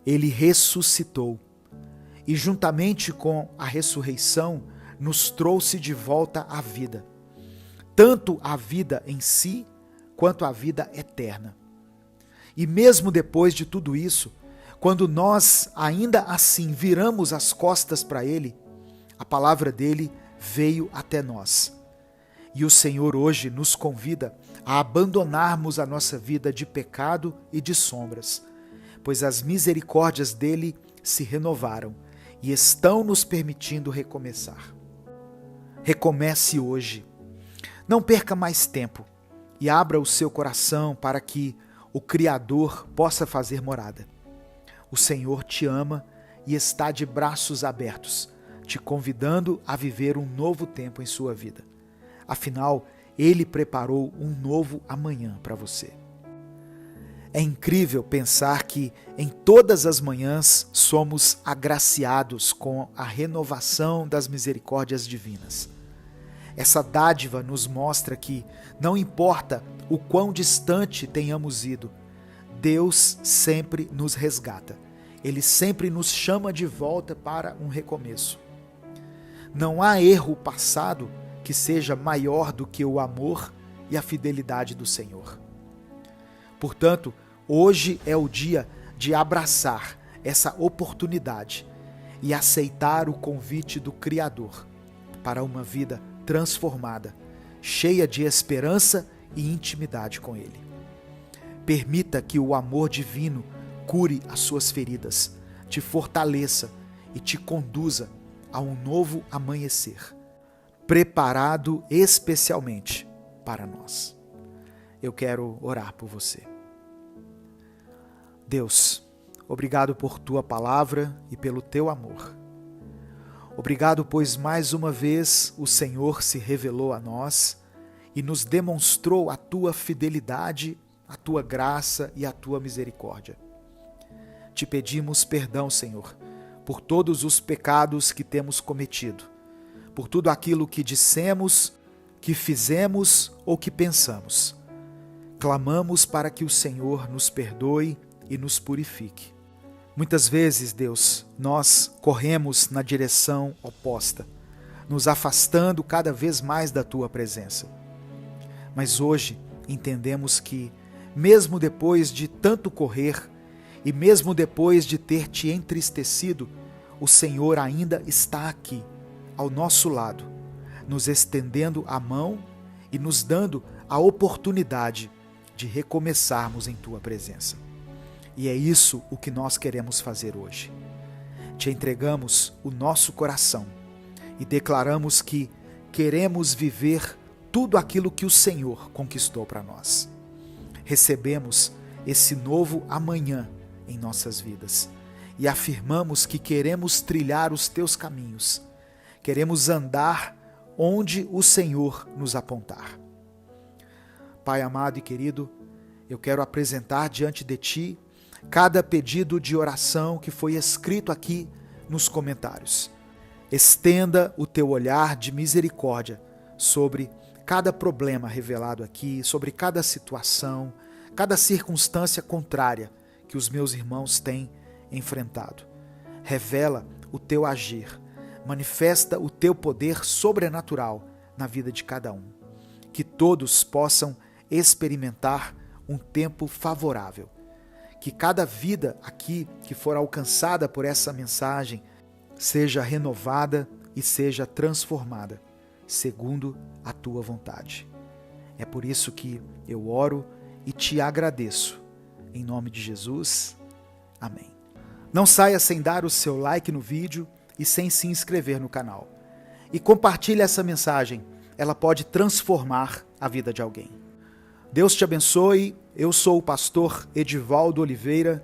Ele ressuscitou e, juntamente com a ressurreição, nos trouxe de volta à vida, tanto a vida em si, quanto a vida eterna. E mesmo depois de tudo isso, quando nós ainda assim viramos as costas para Ele, a palavra dele veio até nós. E o Senhor hoje nos convida a abandonarmos a nossa vida de pecado e de sombras, pois as misericórdias dele se renovaram e estão nos permitindo recomeçar. Recomece hoje. Não perca mais tempo e abra o seu coração para que o Criador possa fazer morada. O Senhor te ama e está de braços abertos, te convidando a viver um novo tempo em sua vida. Afinal, Ele preparou um novo amanhã para você. É incrível pensar que em todas as manhãs somos agraciados com a renovação das misericórdias divinas. Essa dádiva nos mostra que, não importa o quão distante tenhamos ido, Deus sempre nos resgata. Ele sempre nos chama de volta para um recomeço. Não há erro passado que seja maior do que o amor e a fidelidade do Senhor. Portanto, hoje é o dia de abraçar essa oportunidade e aceitar o convite do Criador para uma vida transformada, cheia de esperança e intimidade com Ele. Permita que o amor divino cure as suas feridas, te fortaleça e te conduza a um novo amanhecer, preparado especialmente para nós. Eu quero orar por você. Deus, obrigado por tua palavra e pelo teu amor. Obrigado, pois mais uma vez o Senhor se revelou a nós e nos demonstrou a tua fidelidade, a tua graça e a tua misericórdia. Te pedimos perdão, Senhor, por todos os pecados que temos cometido, por tudo aquilo que dissemos, que fizemos ou que pensamos. Clamamos para que o Senhor nos perdoe e nos purifique. Muitas vezes, Deus, nós corremos na direção oposta, nos afastando cada vez mais da tua presença. Mas hoje entendemos que, mesmo depois de tanto correr e mesmo depois de ter te entristecido, o Senhor ainda está aqui, ao nosso lado, nos estendendo a mão e nos dando a oportunidade de recomeçarmos em tua presença. E é isso o que nós queremos fazer hoje. Te entregamos o nosso coração e declaramos que queremos viver tudo aquilo que o Senhor conquistou para nós. Recebemos esse novo amanhã em nossas vidas e afirmamos que queremos trilhar os teus caminhos, queremos andar onde o Senhor nos apontar. Pai amado e querido, eu quero apresentar diante de ti cada pedido de oração que foi escrito aqui nos comentários. Estenda o teu olhar de misericórdia sobre cada problema revelado aqui, sobre cada situação, cada circunstância contrária que os meus irmãos têm enfrentado. Revela o teu agir, manifesta o teu poder sobrenatural na vida de cada um. Que todos possam experimentar um tempo favorável. Que cada vida aqui que for alcançada por essa mensagem seja renovada e seja transformada, segundo a tua vontade. É por isso que eu oro e te agradeço. Em nome de Jesus, amém. Não saia sem dar o seu like no vídeo e sem se inscrever no canal. E compartilhe essa mensagem, ela pode transformar a vida de alguém. Deus te abençoe, eu sou o pastor Edivaldo Oliveira,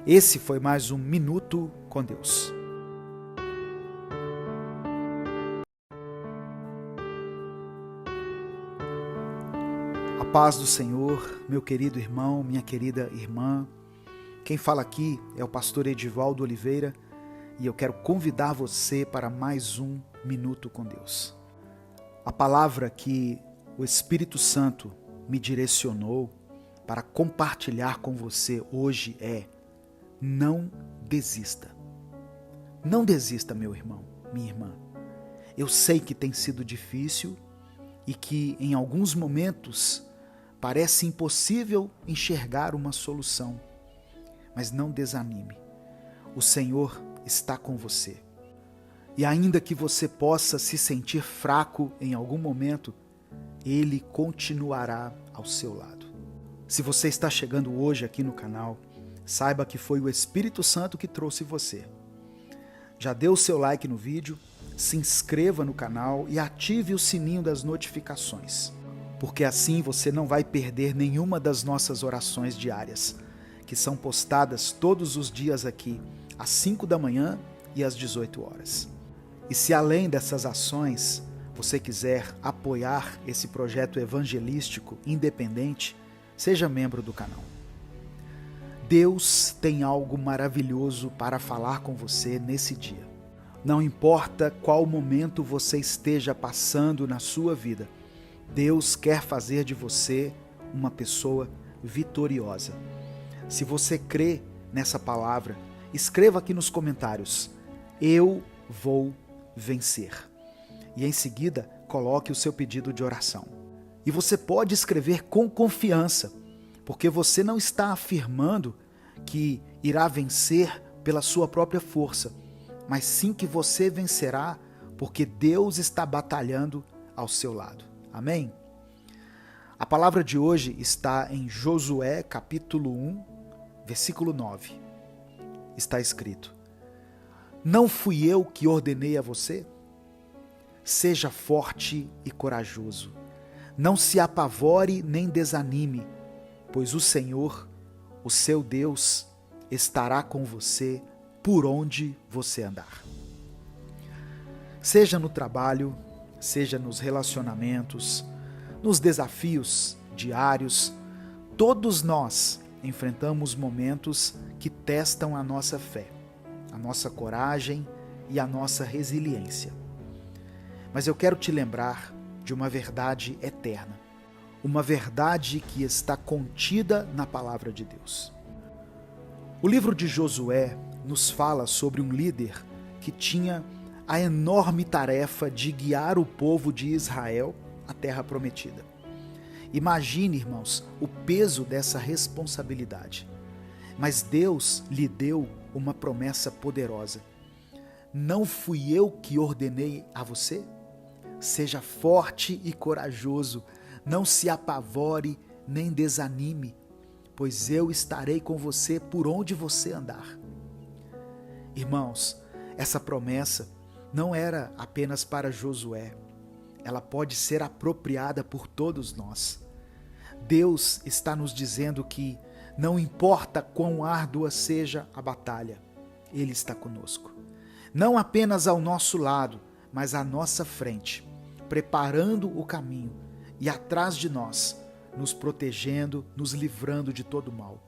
esse foi mais um Minuto com Deus. A paz do Senhor, meu querido irmão, minha querida irmã. Quem fala aqui é o pastor Edivaldo Oliveira e eu quero convidar você para mais um Minuto com Deus. A palavra que o Espírito Santo me direcionou para compartilhar com você hoje é: não desista. Não desista, meu irmão, minha irmã. Eu sei que tem sido difícil e que em alguns momentos parece impossível enxergar uma solução, mas não desanime. O Senhor está com você. E ainda que você possa se sentir fraco em algum momento, Ele continuará ao seu lado. Se você está chegando hoje aqui no canal, saiba que foi o Espírito Santo que trouxe você. Já dê o seu like no vídeo, se inscreva no canal e ative o sininho das notificações, porque assim você não vai perder nenhuma das nossas orações diárias, que são postadas todos os dias aqui, às 5 da manhã e às 18 horas. E se além dessas ações, você quiser apoiar esse projeto evangelístico independente, seja membro do canal. Deus tem algo maravilhoso para falar com você nesse dia. Não importa qual momento você esteja passando na sua vida, Deus quer fazer de você uma pessoa vitoriosa. Se você crê nessa palavra, escreva aqui nos comentários: eu vou vencer. E em seguida, coloque o seu pedido de oração. E você pode escrever com confiança, porque você não está afirmando que irá vencer pela sua própria força, mas sim que você vencerá porque Deus está batalhando ao seu lado. Amém? A palavra de hoje está em Josué capítulo 1, versículo 9. Está escrito: não fui eu que ordenei a você? Seja forte e corajoso. Não se apavore nem desanime, pois o Senhor, o seu Deus, estará com você por onde você andar. Seja no trabalho, seja nos relacionamentos, nos desafios diários, todos nós enfrentamos momentos que testam a nossa fé, a nossa coragem e a nossa resiliência. Mas eu quero te lembrar de uma verdade eterna, uma verdade que está contida na palavra de Deus. O livro de Josué nos fala sobre um líder que tinha a enorme tarefa de guiar o povo de Israel à terra prometida. Imagine, irmãos, o peso dessa responsabilidade. Mas Deus lhe deu uma promessa poderosa. Não fui eu que ordenei a você? Seja forte e corajoso, não se apavore nem desanime, pois eu estarei com você por onde você andar. Irmãos, essa promessa não era apenas para Josué, ela pode ser apropriada por todos nós. Deus está nos dizendo que não importa quão árdua seja a batalha, Ele está conosco. Não apenas ao nosso lado, mas à nossa frente, preparando o caminho e atrás de nós, nos protegendo, nos livrando de todo mal.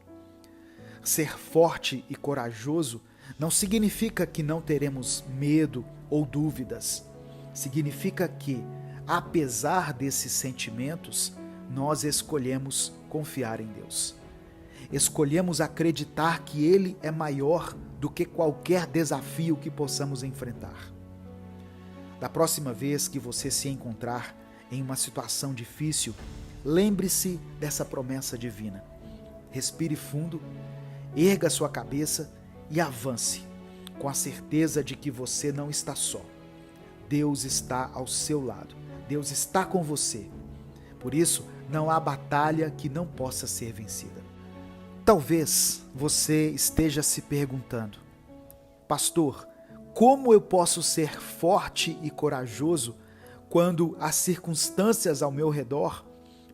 Ser forte e corajoso não significa que não teremos medo ou dúvidas. Significa que, apesar desses sentimentos, nós escolhemos confiar em Deus. Escolhemos acreditar que Ele é maior do que qualquer desafio que possamos enfrentar. Da próxima vez que você se encontrar em uma situação difícil, lembre-se dessa promessa divina. Respire fundo, erga sua cabeça e avance, com a certeza de que você não está só. Deus está ao seu lado. Deus está com você. Por isso, não há batalha que não possa ser vencida. Talvez você esteja se perguntando: pastor, como eu posso ser forte e corajoso quando as circunstâncias ao meu redor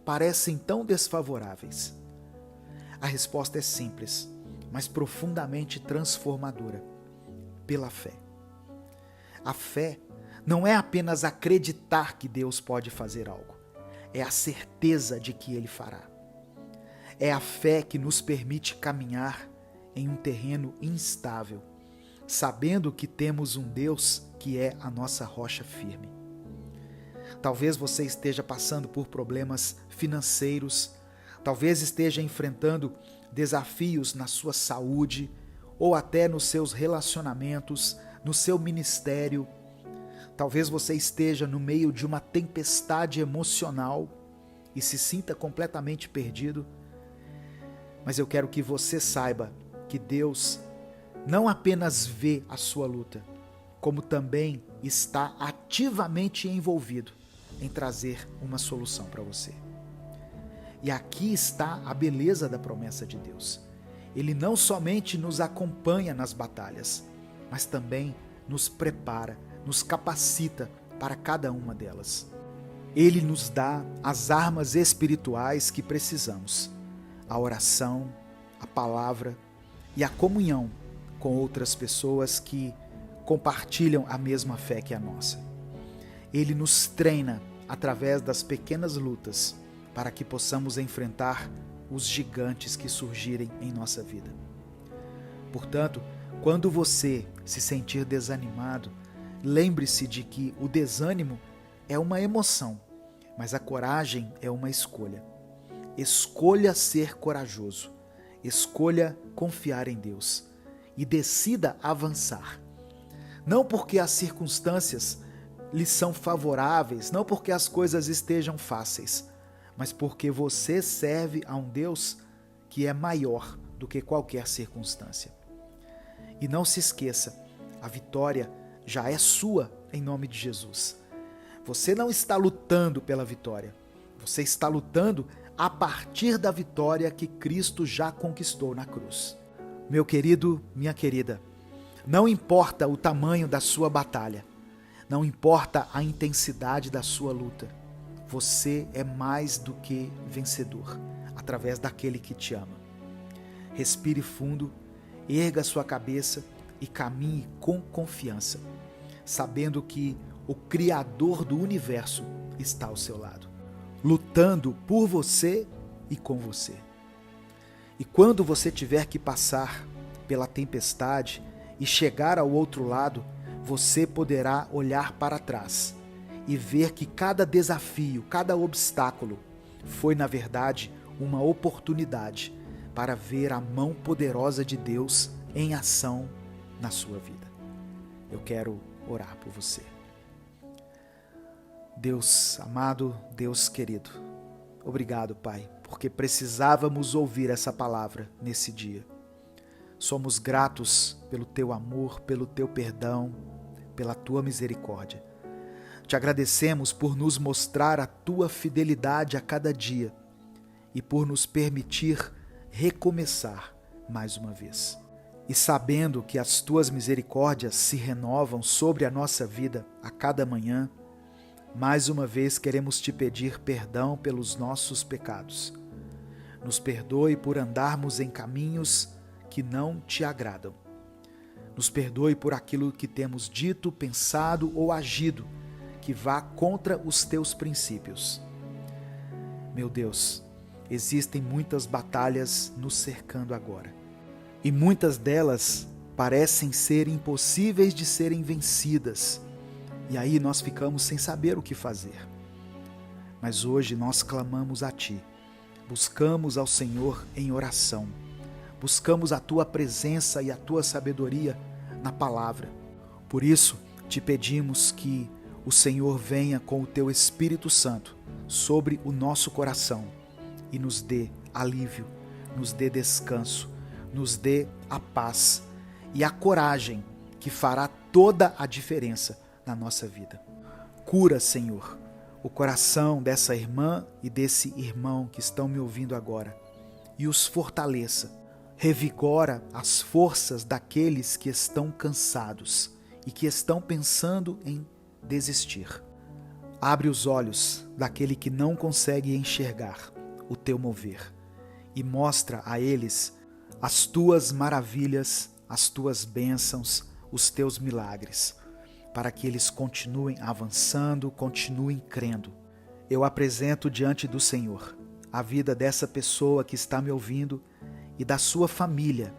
parecem tão desfavoráveis? A resposta é simples, mas profundamente transformadora: pela fé. A fé não é apenas acreditar que Deus pode fazer algo, é a certeza de que Ele fará. É a fé que nos permite caminhar em um terreno instável, sabendo que temos um Deus que é a nossa rocha firme. Talvez você esteja passando por problemas financeiros, talvez esteja enfrentando desafios na sua saúde ou até nos seus relacionamentos, no seu ministério. Talvez você esteja no meio de uma tempestade emocional e se sinta completamente perdido. Mas eu quero que você saiba que Deus não apenas vê a sua luta, como também está ativamente envolvido em trazer uma solução para você. E aqui está a beleza da promessa de Deus. Ele não somente nos acompanha nas batalhas, mas também nos prepara, nos capacita para cada uma delas. Ele nos dá as armas espirituais que precisamos: a oração, a palavra e a comunhão com outras pessoas que compartilham a mesma fé que a nossa. Ele nos treina através das pequenas lutas para que possamos enfrentar os gigantes que surgirem em nossa vida. Portanto, quando você se sentir desanimado, lembre-se de que o desânimo é uma emoção, mas a coragem é uma escolha. Escolha ser corajoso, escolha confiar em Deus e decida avançar. Não porque as circunstâncias lhe são favoráveis, não porque as coisas estejam fáceis, mas porque você serve a um Deus que é maior do que qualquer circunstância. E não se esqueça, a vitória já é sua em nome de Jesus. Você não está lutando pela vitória, você está lutando a partir da vitória que Cristo já conquistou na cruz. Meu querido, minha querida, não importa o tamanho da sua batalha, não importa a intensidade da sua luta, você é mais do que vencedor, através daquele que te ama. Respire fundo erga sua cabeça e caminhe com confiança, sabendo que o Criador do universo está ao seu lado, lutando por você e com você. E quando você tiver que passar pela tempestade e chegar ao outro lado, você poderá olhar para trás e ver que cada desafio, cada obstáculo foi, na verdade, uma oportunidade para ver a mão poderosa de Deus em ação na sua vida. Eu quero orar por você. Deus amado, Deus querido, obrigado, Pai, porque precisávamos ouvir essa palavra nesse dia. Somos gratos pelo Teu amor, pelo Teu perdão, pela Tua misericórdia. Te agradecemos por nos mostrar a Tua fidelidade a cada dia e por nos permitir recomeçar mais uma vez. E sabendo que as Tuas misericórdias se renovam sobre a nossa vida a cada manhã, mais uma vez queremos Te pedir perdão pelos nossos pecados. Nos perdoe por andarmos em caminhos que não Te agradam. Nos perdoe por aquilo que temos dito, pensado ou agido que vá contra os Teus princípios. Meu Deus, existem muitas batalhas nos cercando agora. E muitas delas parecem ser impossíveis de serem vencidas. E aí nós ficamos sem saber o que fazer. Mas hoje nós clamamos a Ti. Buscamos ao Senhor em oração. Buscamos a Tua presença e a Tua sabedoria na palavra. Por isso, Te pedimos que o Senhor venha com o Teu Espírito Santo sobre o nosso coração e nos dê alívio, nos dê descanso, nos dê a paz e a coragem que fará toda a diferença na nossa vida. Cura, Senhor, o coração dessa irmã e desse irmão que estão me ouvindo agora e os fortaleça. Revigora as forças daqueles que estão cansados e que estão pensando em desistir. Abre os olhos daquele que não consegue enxergar o Teu mover e mostra a eles as Tuas maravilhas, as Tuas bênçãos, os Teus milagres, para que eles continuem avançando, continuem crendo. Eu apresento diante do Senhor a vida dessa pessoa que está me ouvindo e da sua família,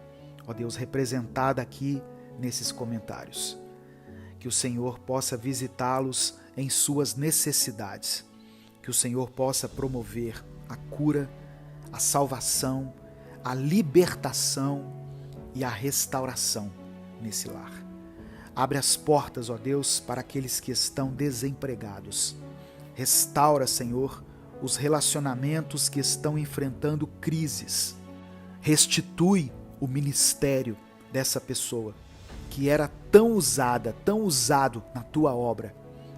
ó Deus, representada aqui nesses comentários. Que o Senhor possa visitá-los em suas necessidades, que o Senhor possa promover a cura, a salvação, a libertação e a restauração nesse lar. Abre as portas, ó Deus, para aqueles que estão desempregados. Restaura, Senhor, os relacionamentos que estão enfrentando crises. Restitui o ministério dessa pessoa que era tão usado na Tua obra,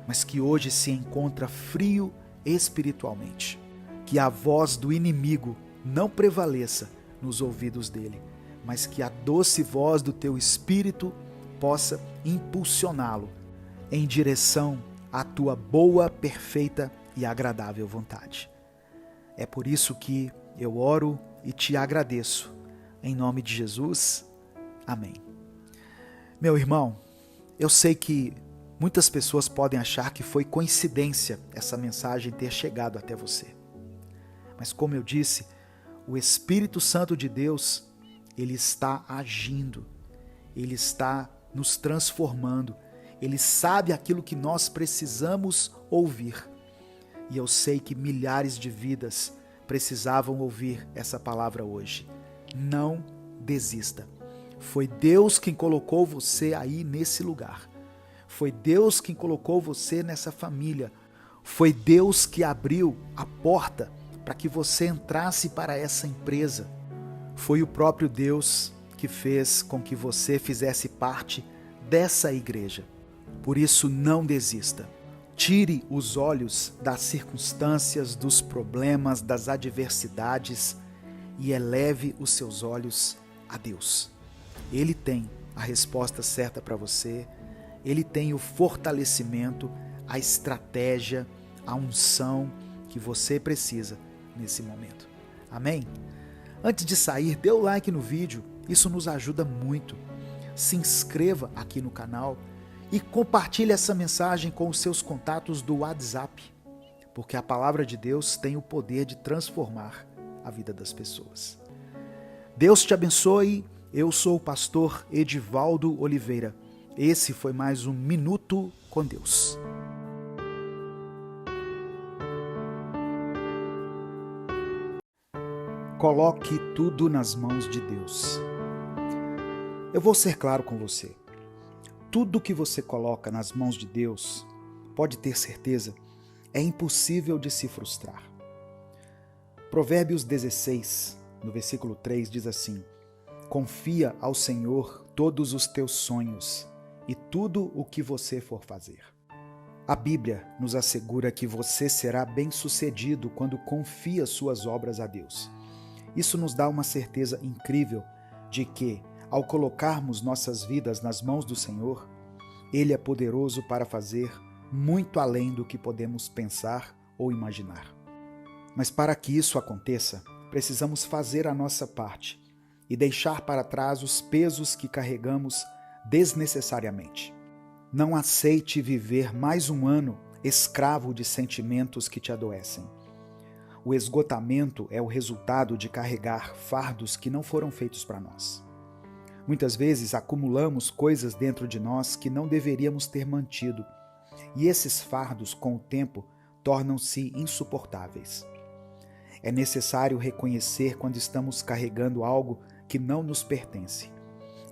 mas que hoje se encontra frio espiritualmente. Que a voz do inimigo não prevaleça nos ouvidos dele, mas que a doce voz do Teu Espírito possa impulsioná-lo em direção à Tua boa, perfeita e agradável vontade. É por isso que eu oro e Te agradeço. Em nome de Jesus, amém. Meu irmão, eu sei que muitas pessoas podem achar que foi coincidência essa mensagem ter chegado até você. Mas como eu disse, o Espírito Santo de Deus, Ele está agindo, Ele está nos transformando, Ele sabe aquilo que nós precisamos ouvir. E eu sei que milhares de vidas precisavam ouvir essa palavra hoje. Não desista. Foi Deus quem colocou você aí nesse lugar. Foi Deus quem colocou você nessa família. Foi Deus que abriu a porta para que você entrasse para essa empresa. Foi o próprio Deus que fez com que você fizesse parte dessa igreja. Por isso, não desista. Tire os olhos das circunstâncias, dos problemas, das adversidades e eleve os seus olhos a Deus. Ele tem a resposta certa para você, Ele tem o fortalecimento, a estratégia, a unção que você precisa nesse momento. Amém? Antes de sair, dê o like no vídeo, Isso nos ajuda muito. Se inscreva aqui no canal e compartilhe essa mensagem com os seus contatos do WhatsApp, porque a palavra de Deus tem o poder de transformar a vida das pessoas. Deus te abençoe. Eu sou o pastor Edivaldo Oliveira. Esse foi mais um Minuto com Deus. Coloque tudo nas mãos de Deus. Eu vou ser claro com você. Tudo que você coloca nas mãos de Deus, pode ter certeza, é impossível de se frustrar. Provérbios 16, no versículo 3, diz assim: confia ao Senhor todos os teus sonhos e tudo o que você for fazer. A Bíblia nos assegura que você será bem-sucedido quando confia suas obras a Deus. Isso nos dá uma certeza incrível de que, ao colocarmos nossas vidas nas mãos do Senhor, Ele é poderoso para fazer muito além do que podemos pensar ou imaginar. Mas para que isso aconteça, precisamos fazer a nossa parte e deixar para trás os pesos que carregamos desnecessariamente. Não aceite viver mais um ano escravo de sentimentos que te adoecem. O esgotamento é o resultado de carregar fardos que não foram feitos para nós. Muitas vezes acumulamos coisas dentro de nós que não deveríamos ter mantido, e esses fardos, com o tempo, tornam-se insuportáveis. É necessário reconhecer quando estamos carregando algo que não nos pertence,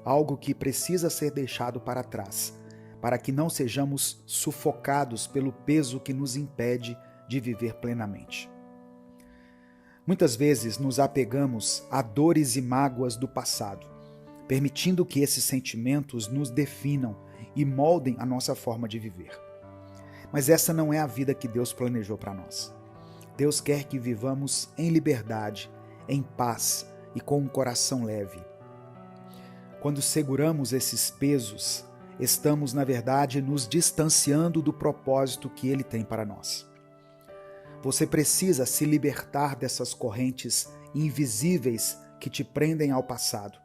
algo que precisa ser deixado para trás, para que não sejamos sufocados pelo peso que nos impede de viver plenamente. Muitas vezes nos apegamos a dores e mágoas do passado, permitindo que esses sentimentos nos definam e moldem a nossa forma de viver. Mas essa não é a vida que Deus planejou para nós. Deus quer que vivamos em liberdade, em paz e com um coração leve. Quando seguramos esses pesos, estamos, na verdade, nos distanciando do propósito que Ele tem para nós. Você precisa se libertar dessas correntes invisíveis que te prendem ao passado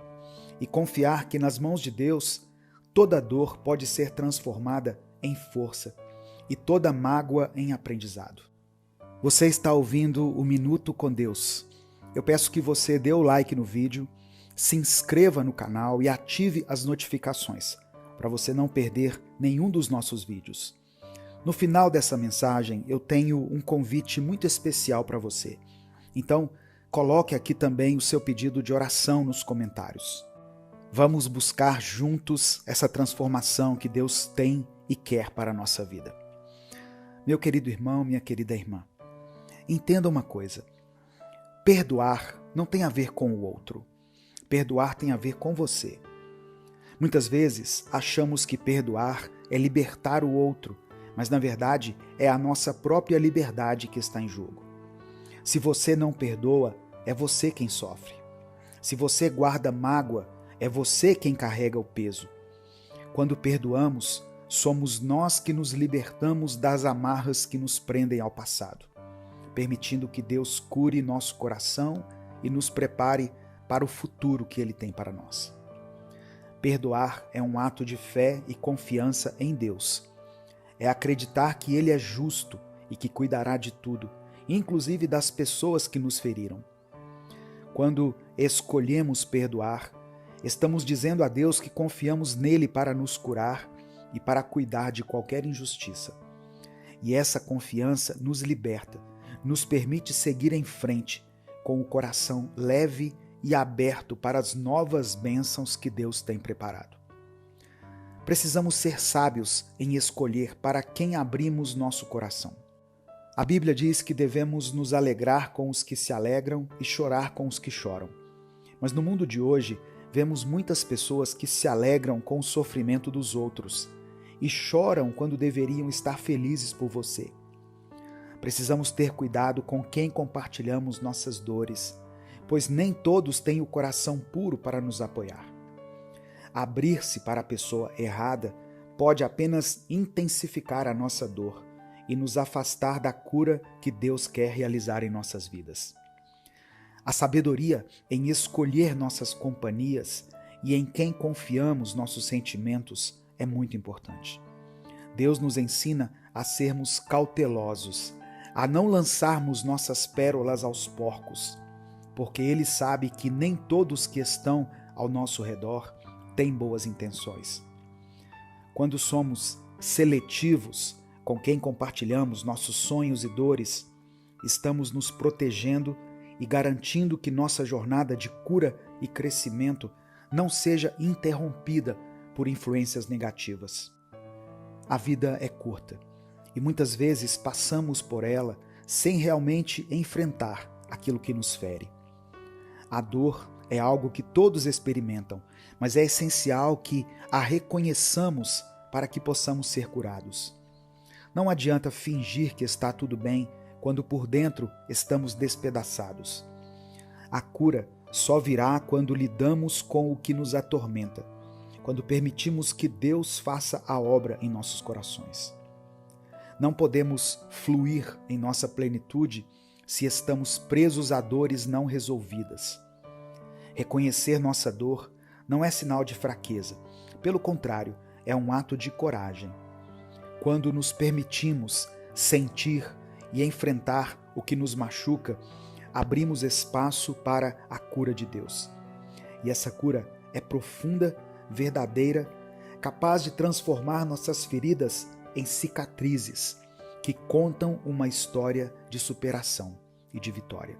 e confiar que nas mãos de Deus toda dor pode ser transformada em força e toda mágoa em aprendizado. Você está ouvindo o Minuto com Deus. Eu peço que você dê o like no vídeo, se inscreva no canal e ative as notificações para você não perder nenhum dos nossos vídeos. No final dessa mensagem, eu tenho um convite muito especial para você. Então, coloque aqui também o seu pedido de oração nos comentários. Vamos buscar juntos essa transformação que Deus tem e quer para a nossa vida. Meu querido irmão, minha querida irmã, entenda uma coisa. Perdoar não tem a ver com o outro. Perdoar tem a ver com você. Muitas vezes achamos que perdoar é libertar o outro, mas na verdade é a nossa própria liberdade que está em jogo. Se você não perdoa, é você quem sofre. Se você guarda mágoa, é você quem carrega o peso. Quando perdoamos, somos nós que nos libertamos das amarras que nos prendem ao passado, permitindo que Deus cure nosso coração e nos prepare para o futuro que Ele tem para nós. Perdoar é um ato de fé e confiança em Deus. É acreditar que Ele é justo e que cuidará de tudo, inclusive das pessoas que nos feriram. Quando escolhemos perdoar, estamos dizendo a Deus que confiamos nele para nos curar e para cuidar de qualquer injustiça. E essa confiança nos liberta, nos permite seguir em frente, com o coração leve e aberto para as novas bênçãos que Deus tem preparado. Precisamos ser sábios em escolher para quem abrimos nosso coração. A Bíblia diz que devemos nos alegrar com os que se alegram e chorar com os que choram. Mas no mundo de hoje, vemos muitas pessoas que se alegram com o sofrimento dos outros e choram quando deveriam estar felizes por você. Precisamos ter cuidado com quem compartilhamos nossas dores, pois nem todos têm o coração puro para nos apoiar. Abrir-se para a pessoa errada pode apenas intensificar a nossa dor e nos afastar da cura que Deus quer realizar em nossas vidas. A sabedoria em escolher nossas companhias e em quem confiamos nossos sentimentos é muito importante. Deus nos ensina a sermos cautelosos, a não lançarmos nossas pérolas aos porcos, porque Ele sabe que nem todos que estão ao nosso redor têm boas intenções. Quando somos seletivos com quem compartilhamos nossos sonhos e dores, estamos nos protegendo e garantindo que nossa jornada de cura e crescimento não seja interrompida por influências negativas. A vida é curta e muitas vezes passamos por ela sem realmente enfrentar aquilo que nos fere. A dor é algo que todos experimentam, mas é essencial que a reconheçamos para que possamos ser curados. Não adianta fingir que está tudo bem quando por dentro estamos despedaçados. A cura só virá quando lidamos com o que nos atormenta, quando permitimos que Deus faça a obra em nossos corações. Não podemos fluir em nossa plenitude se estamos presos a dores não resolvidas. Reconhecer nossa dor não é sinal de fraqueza, pelo contrário, é um ato de coragem. Quando nos permitimos sentir e enfrentar o que nos machuca, abrimos espaço para a cura de Deus. E essa cura é profunda, verdadeira, capaz de transformar nossas feridas em cicatrizes que contam uma história de superação e de vitória.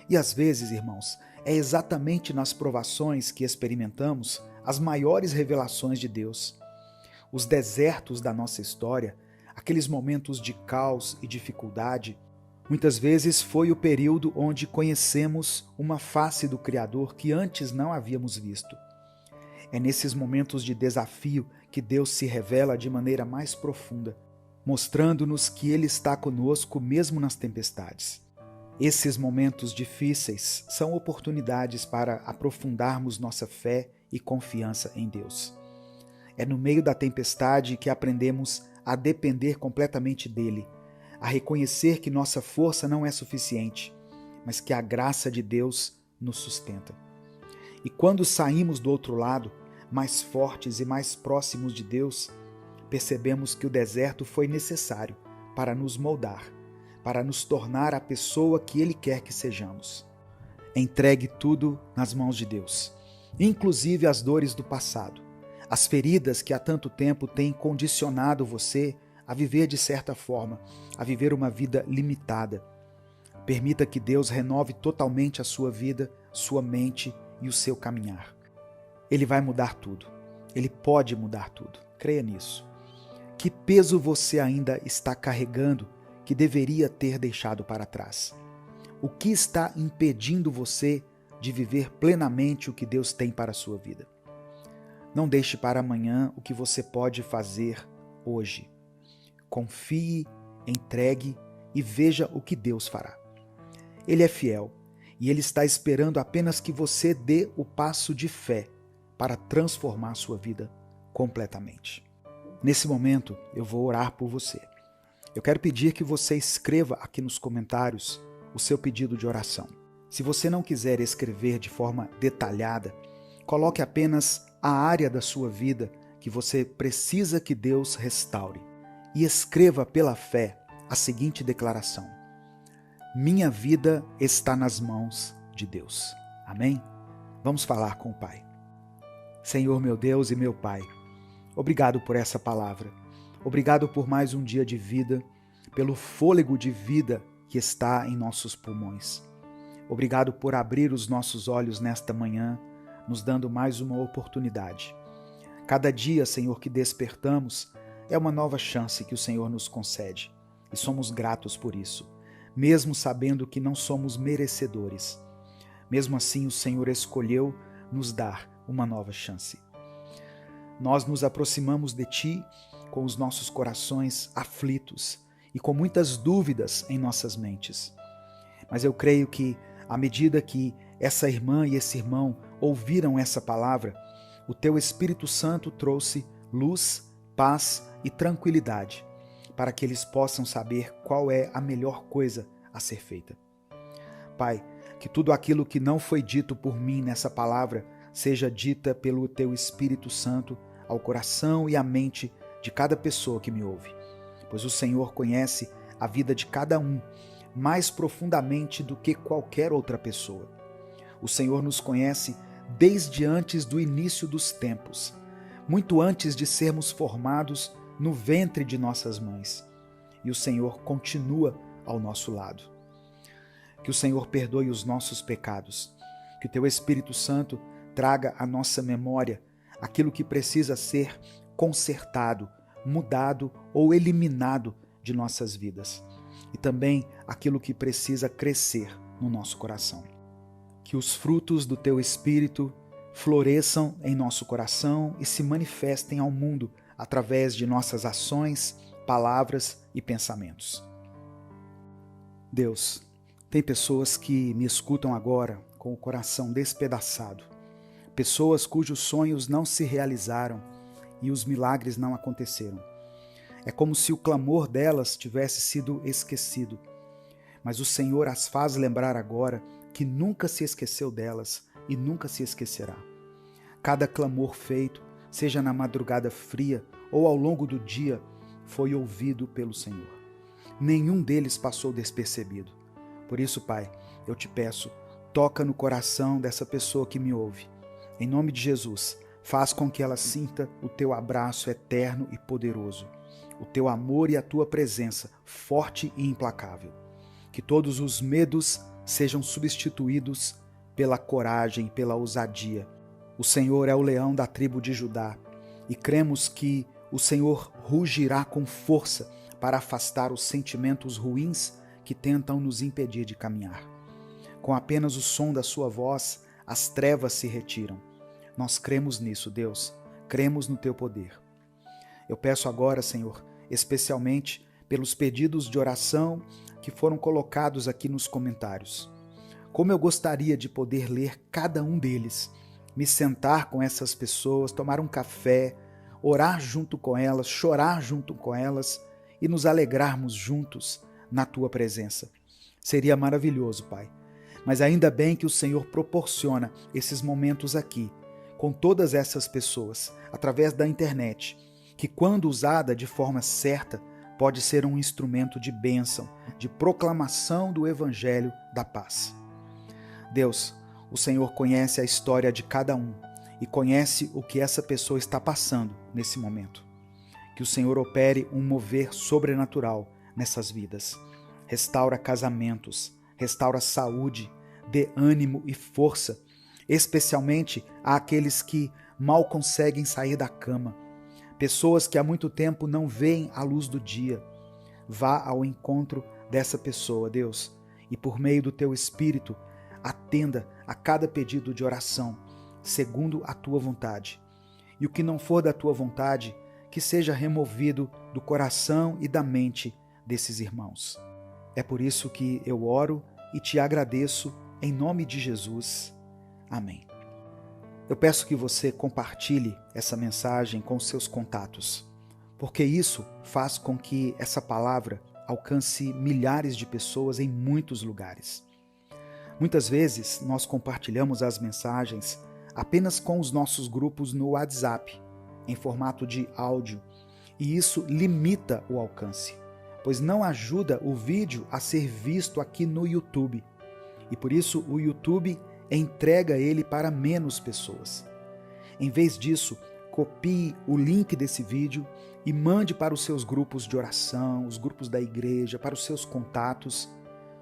E às vezes, irmãos, é exatamente nas provações que experimentamos as maiores revelações de Deus. Os desertos da nossa história, aqueles momentos de caos e dificuldade, muitas vezes foi o período onde conhecemos uma face do Criador que antes não havíamos visto. É nesses momentos de desafio que Deus se revela de maneira mais profunda, mostrando-nos que Ele está conosco mesmo nas tempestades. Esses momentos difíceis são oportunidades para aprofundarmos nossa fé e confiança em Deus. É no meio da tempestade que aprendemos a depender completamente dEle, a reconhecer que nossa força não é suficiente, mas que a graça de Deus nos sustenta. E quando saímos do outro lado, mais fortes e mais próximos de Deus, percebemos que o deserto foi necessário para nos moldar, para nos tornar a pessoa que Ele quer que sejamos. Entregue tudo nas mãos de Deus, inclusive as dores do passado, as feridas que há tanto tempo têm condicionado você a viver de certa forma, a viver uma vida limitada. Permita que Deus renove totalmente a sua vida, sua mente e o seu caminhar. Ele vai mudar tudo. Ele pode mudar tudo. Creia nisso. Que peso você ainda está carregando que deveria ter deixado para trás? O que está impedindo você de viver plenamente o que Deus tem para a sua vida? Não deixe para amanhã o que você pode fazer hoje. Confie, entregue e veja o que Deus fará. Ele é fiel e Ele está esperando apenas que você dê o passo de fé para transformar sua vida completamente. Nesse momento, eu vou orar por você. Eu quero pedir que você escreva aqui nos comentários o seu pedido de oração. Se você não quiser escrever de forma detalhada, coloque apenas a área da sua vida que você precisa que Deus restaure. E escreva pela fé a seguinte declaração: minha vida está nas mãos de Deus. Amém? Vamos falar com o Pai. Senhor, meu Deus e meu Pai, obrigado por essa palavra. Obrigado por mais um dia de vida, pelo fôlego de vida que está em nossos pulmões. Obrigado por abrir os nossos olhos nesta manhã, nos dando mais uma oportunidade. Cada dia, Senhor, que despertamos, é uma nova chance que o Senhor nos concede e somos gratos por isso, mesmo sabendo que não somos merecedores. Mesmo assim, o Senhor escolheu nos dar uma nova chance. Nós nos aproximamos de Ti com os nossos corações aflitos e com muitas dúvidas em nossas mentes. Mas eu creio que, à medida que essa irmã e esse irmão ouviram essa palavra, o Teu Espírito Santo trouxe luz, paz e tranquilidade para que eles possam saber qual é a melhor coisa a ser feita. Pai, Que tudo aquilo que não foi dito por mim nessa palavra seja dita pelo Teu Espírito Santo ao coração e à mente de cada pessoa que me ouve. Pois o Senhor conhece a vida de cada um mais profundamente do que qualquer outra pessoa. O Senhor nos conhece desde antes do início dos tempos, muito antes de sermos formados no ventre de nossas mães. E o Senhor continua ao nosso lado. Que o Senhor perdoe os nossos pecados. Que o Teu Espírito Santo traga à nossa memória aquilo que precisa ser consertado, mudado ou eliminado de nossas vidas. E também aquilo que precisa crescer no nosso coração. Que os frutos do Teu Espírito floresçam em nosso coração e se manifestem ao mundo através de nossas ações, palavras e pensamentos. Deus, tem pessoas que me escutam agora com o coração despedaçado, pessoas cujos sonhos não se realizaram e os milagres não aconteceram. É como se o clamor delas tivesse sido esquecido, mas o Senhor as faz lembrar agora que nunca se esqueceu delas e nunca se esquecerá. Cada clamor feito, seja na madrugada fria ou ao longo do dia, foi ouvido pelo Senhor. Nenhum deles passou despercebido. Por isso, Pai, eu te peço, toca no coração dessa pessoa que me ouve. Em nome de Jesus, faz com que ela sinta o Teu abraço eterno e poderoso, o Teu amor e a Tua presença forte e implacável. Que todos os medos sejam substituídos pela coragem e pela ousadia. O Senhor é o leão da tribo de Judá e cremos que o Senhor rugirá com força para afastar os sentimentos ruins que tentam nos impedir de caminhar. Com apenas o som da sua voz, as trevas se retiram. Nós cremos nisso, Deus. Cremos no Teu poder. Eu peço agora, Senhor, especialmente pelos pedidos de oração que foram colocados aqui nos comentários. Como eu gostaria de poder ler cada um deles, me sentar com essas pessoas, tomar um café, orar junto com elas, chorar junto com elas e nos alegrarmos juntos na Tua presença. Seria maravilhoso, Pai. Mas ainda bem que o Senhor proporciona esses momentos aqui, com todas essas pessoas, através da internet, que quando usada de forma certa, pode ser um instrumento de bênção, de proclamação do Evangelho da paz. Deus, o Senhor conhece a história de cada um e conhece o que essa pessoa está passando nesse momento. Que o Senhor opere um mover sobrenatural nessas vidas. Restaura casamentos, restaura saúde, dê ânimo e força, especialmente àqueles que mal conseguem sair da cama, pessoas que há muito tempo não veem a luz do dia. Vá ao encontro dessa pessoa, Deus, e por meio do Teu Espírito, atenda a cada pedido de oração, segundo a Tua vontade. E o que não for da Tua vontade, que seja removido do coração e da mente desses irmãos. É por isso que eu oro e te agradeço em nome de Jesus. Amém. Eu peço que você compartilhe essa mensagem com seus contatos, porque isso faz com que essa palavra alcance milhares de pessoas em muitos lugares. Muitas vezes nós compartilhamos as mensagens apenas com os nossos grupos no WhatsApp, em formato de áudio, e isso limita o alcance, pois não ajuda o vídeo a ser visto aqui no YouTube, e por isso o YouTube entrega ele para menos pessoas. Em vez disso, copie o link desse vídeo e mande para os seus grupos de oração, os grupos da igreja, para os seus contatos,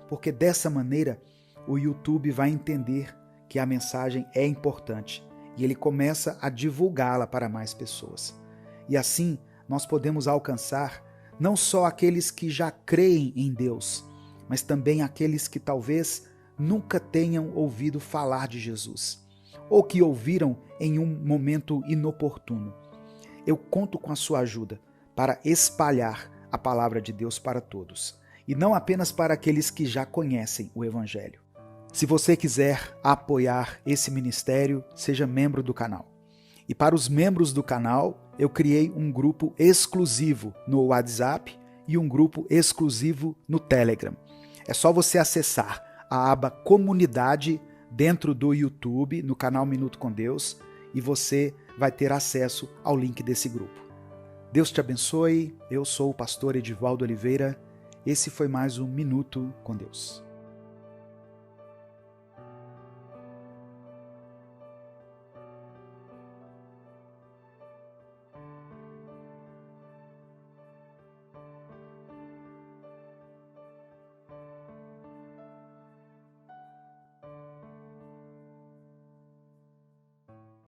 porque dessa maneira o YouTube vai entender que a mensagem é importante e ele começa a divulgá-la para mais pessoas. E assim nós podemos alcançar não só aqueles que já creem em Deus, mas também aqueles que talvez nunca tenham ouvido falar de Jesus, ou que ouviram em um momento inoportuno. Eu conto com a sua ajuda para espalhar a palavra de Deus para todos, e não apenas para aqueles que já conhecem o Evangelho. Se você quiser apoiar esse ministério, seja membro do canal. E para os membros do canal, eu criei um grupo exclusivo no WhatsApp e um grupo exclusivo no Telegram. É só você acessar a aba Comunidade dentro do YouTube, no canal Minuto com Deus, e você vai ter acesso ao link desse grupo. Deus te abençoe, eu sou o pastor Edivaldo Oliveira, esse foi mais um Minuto com Deus.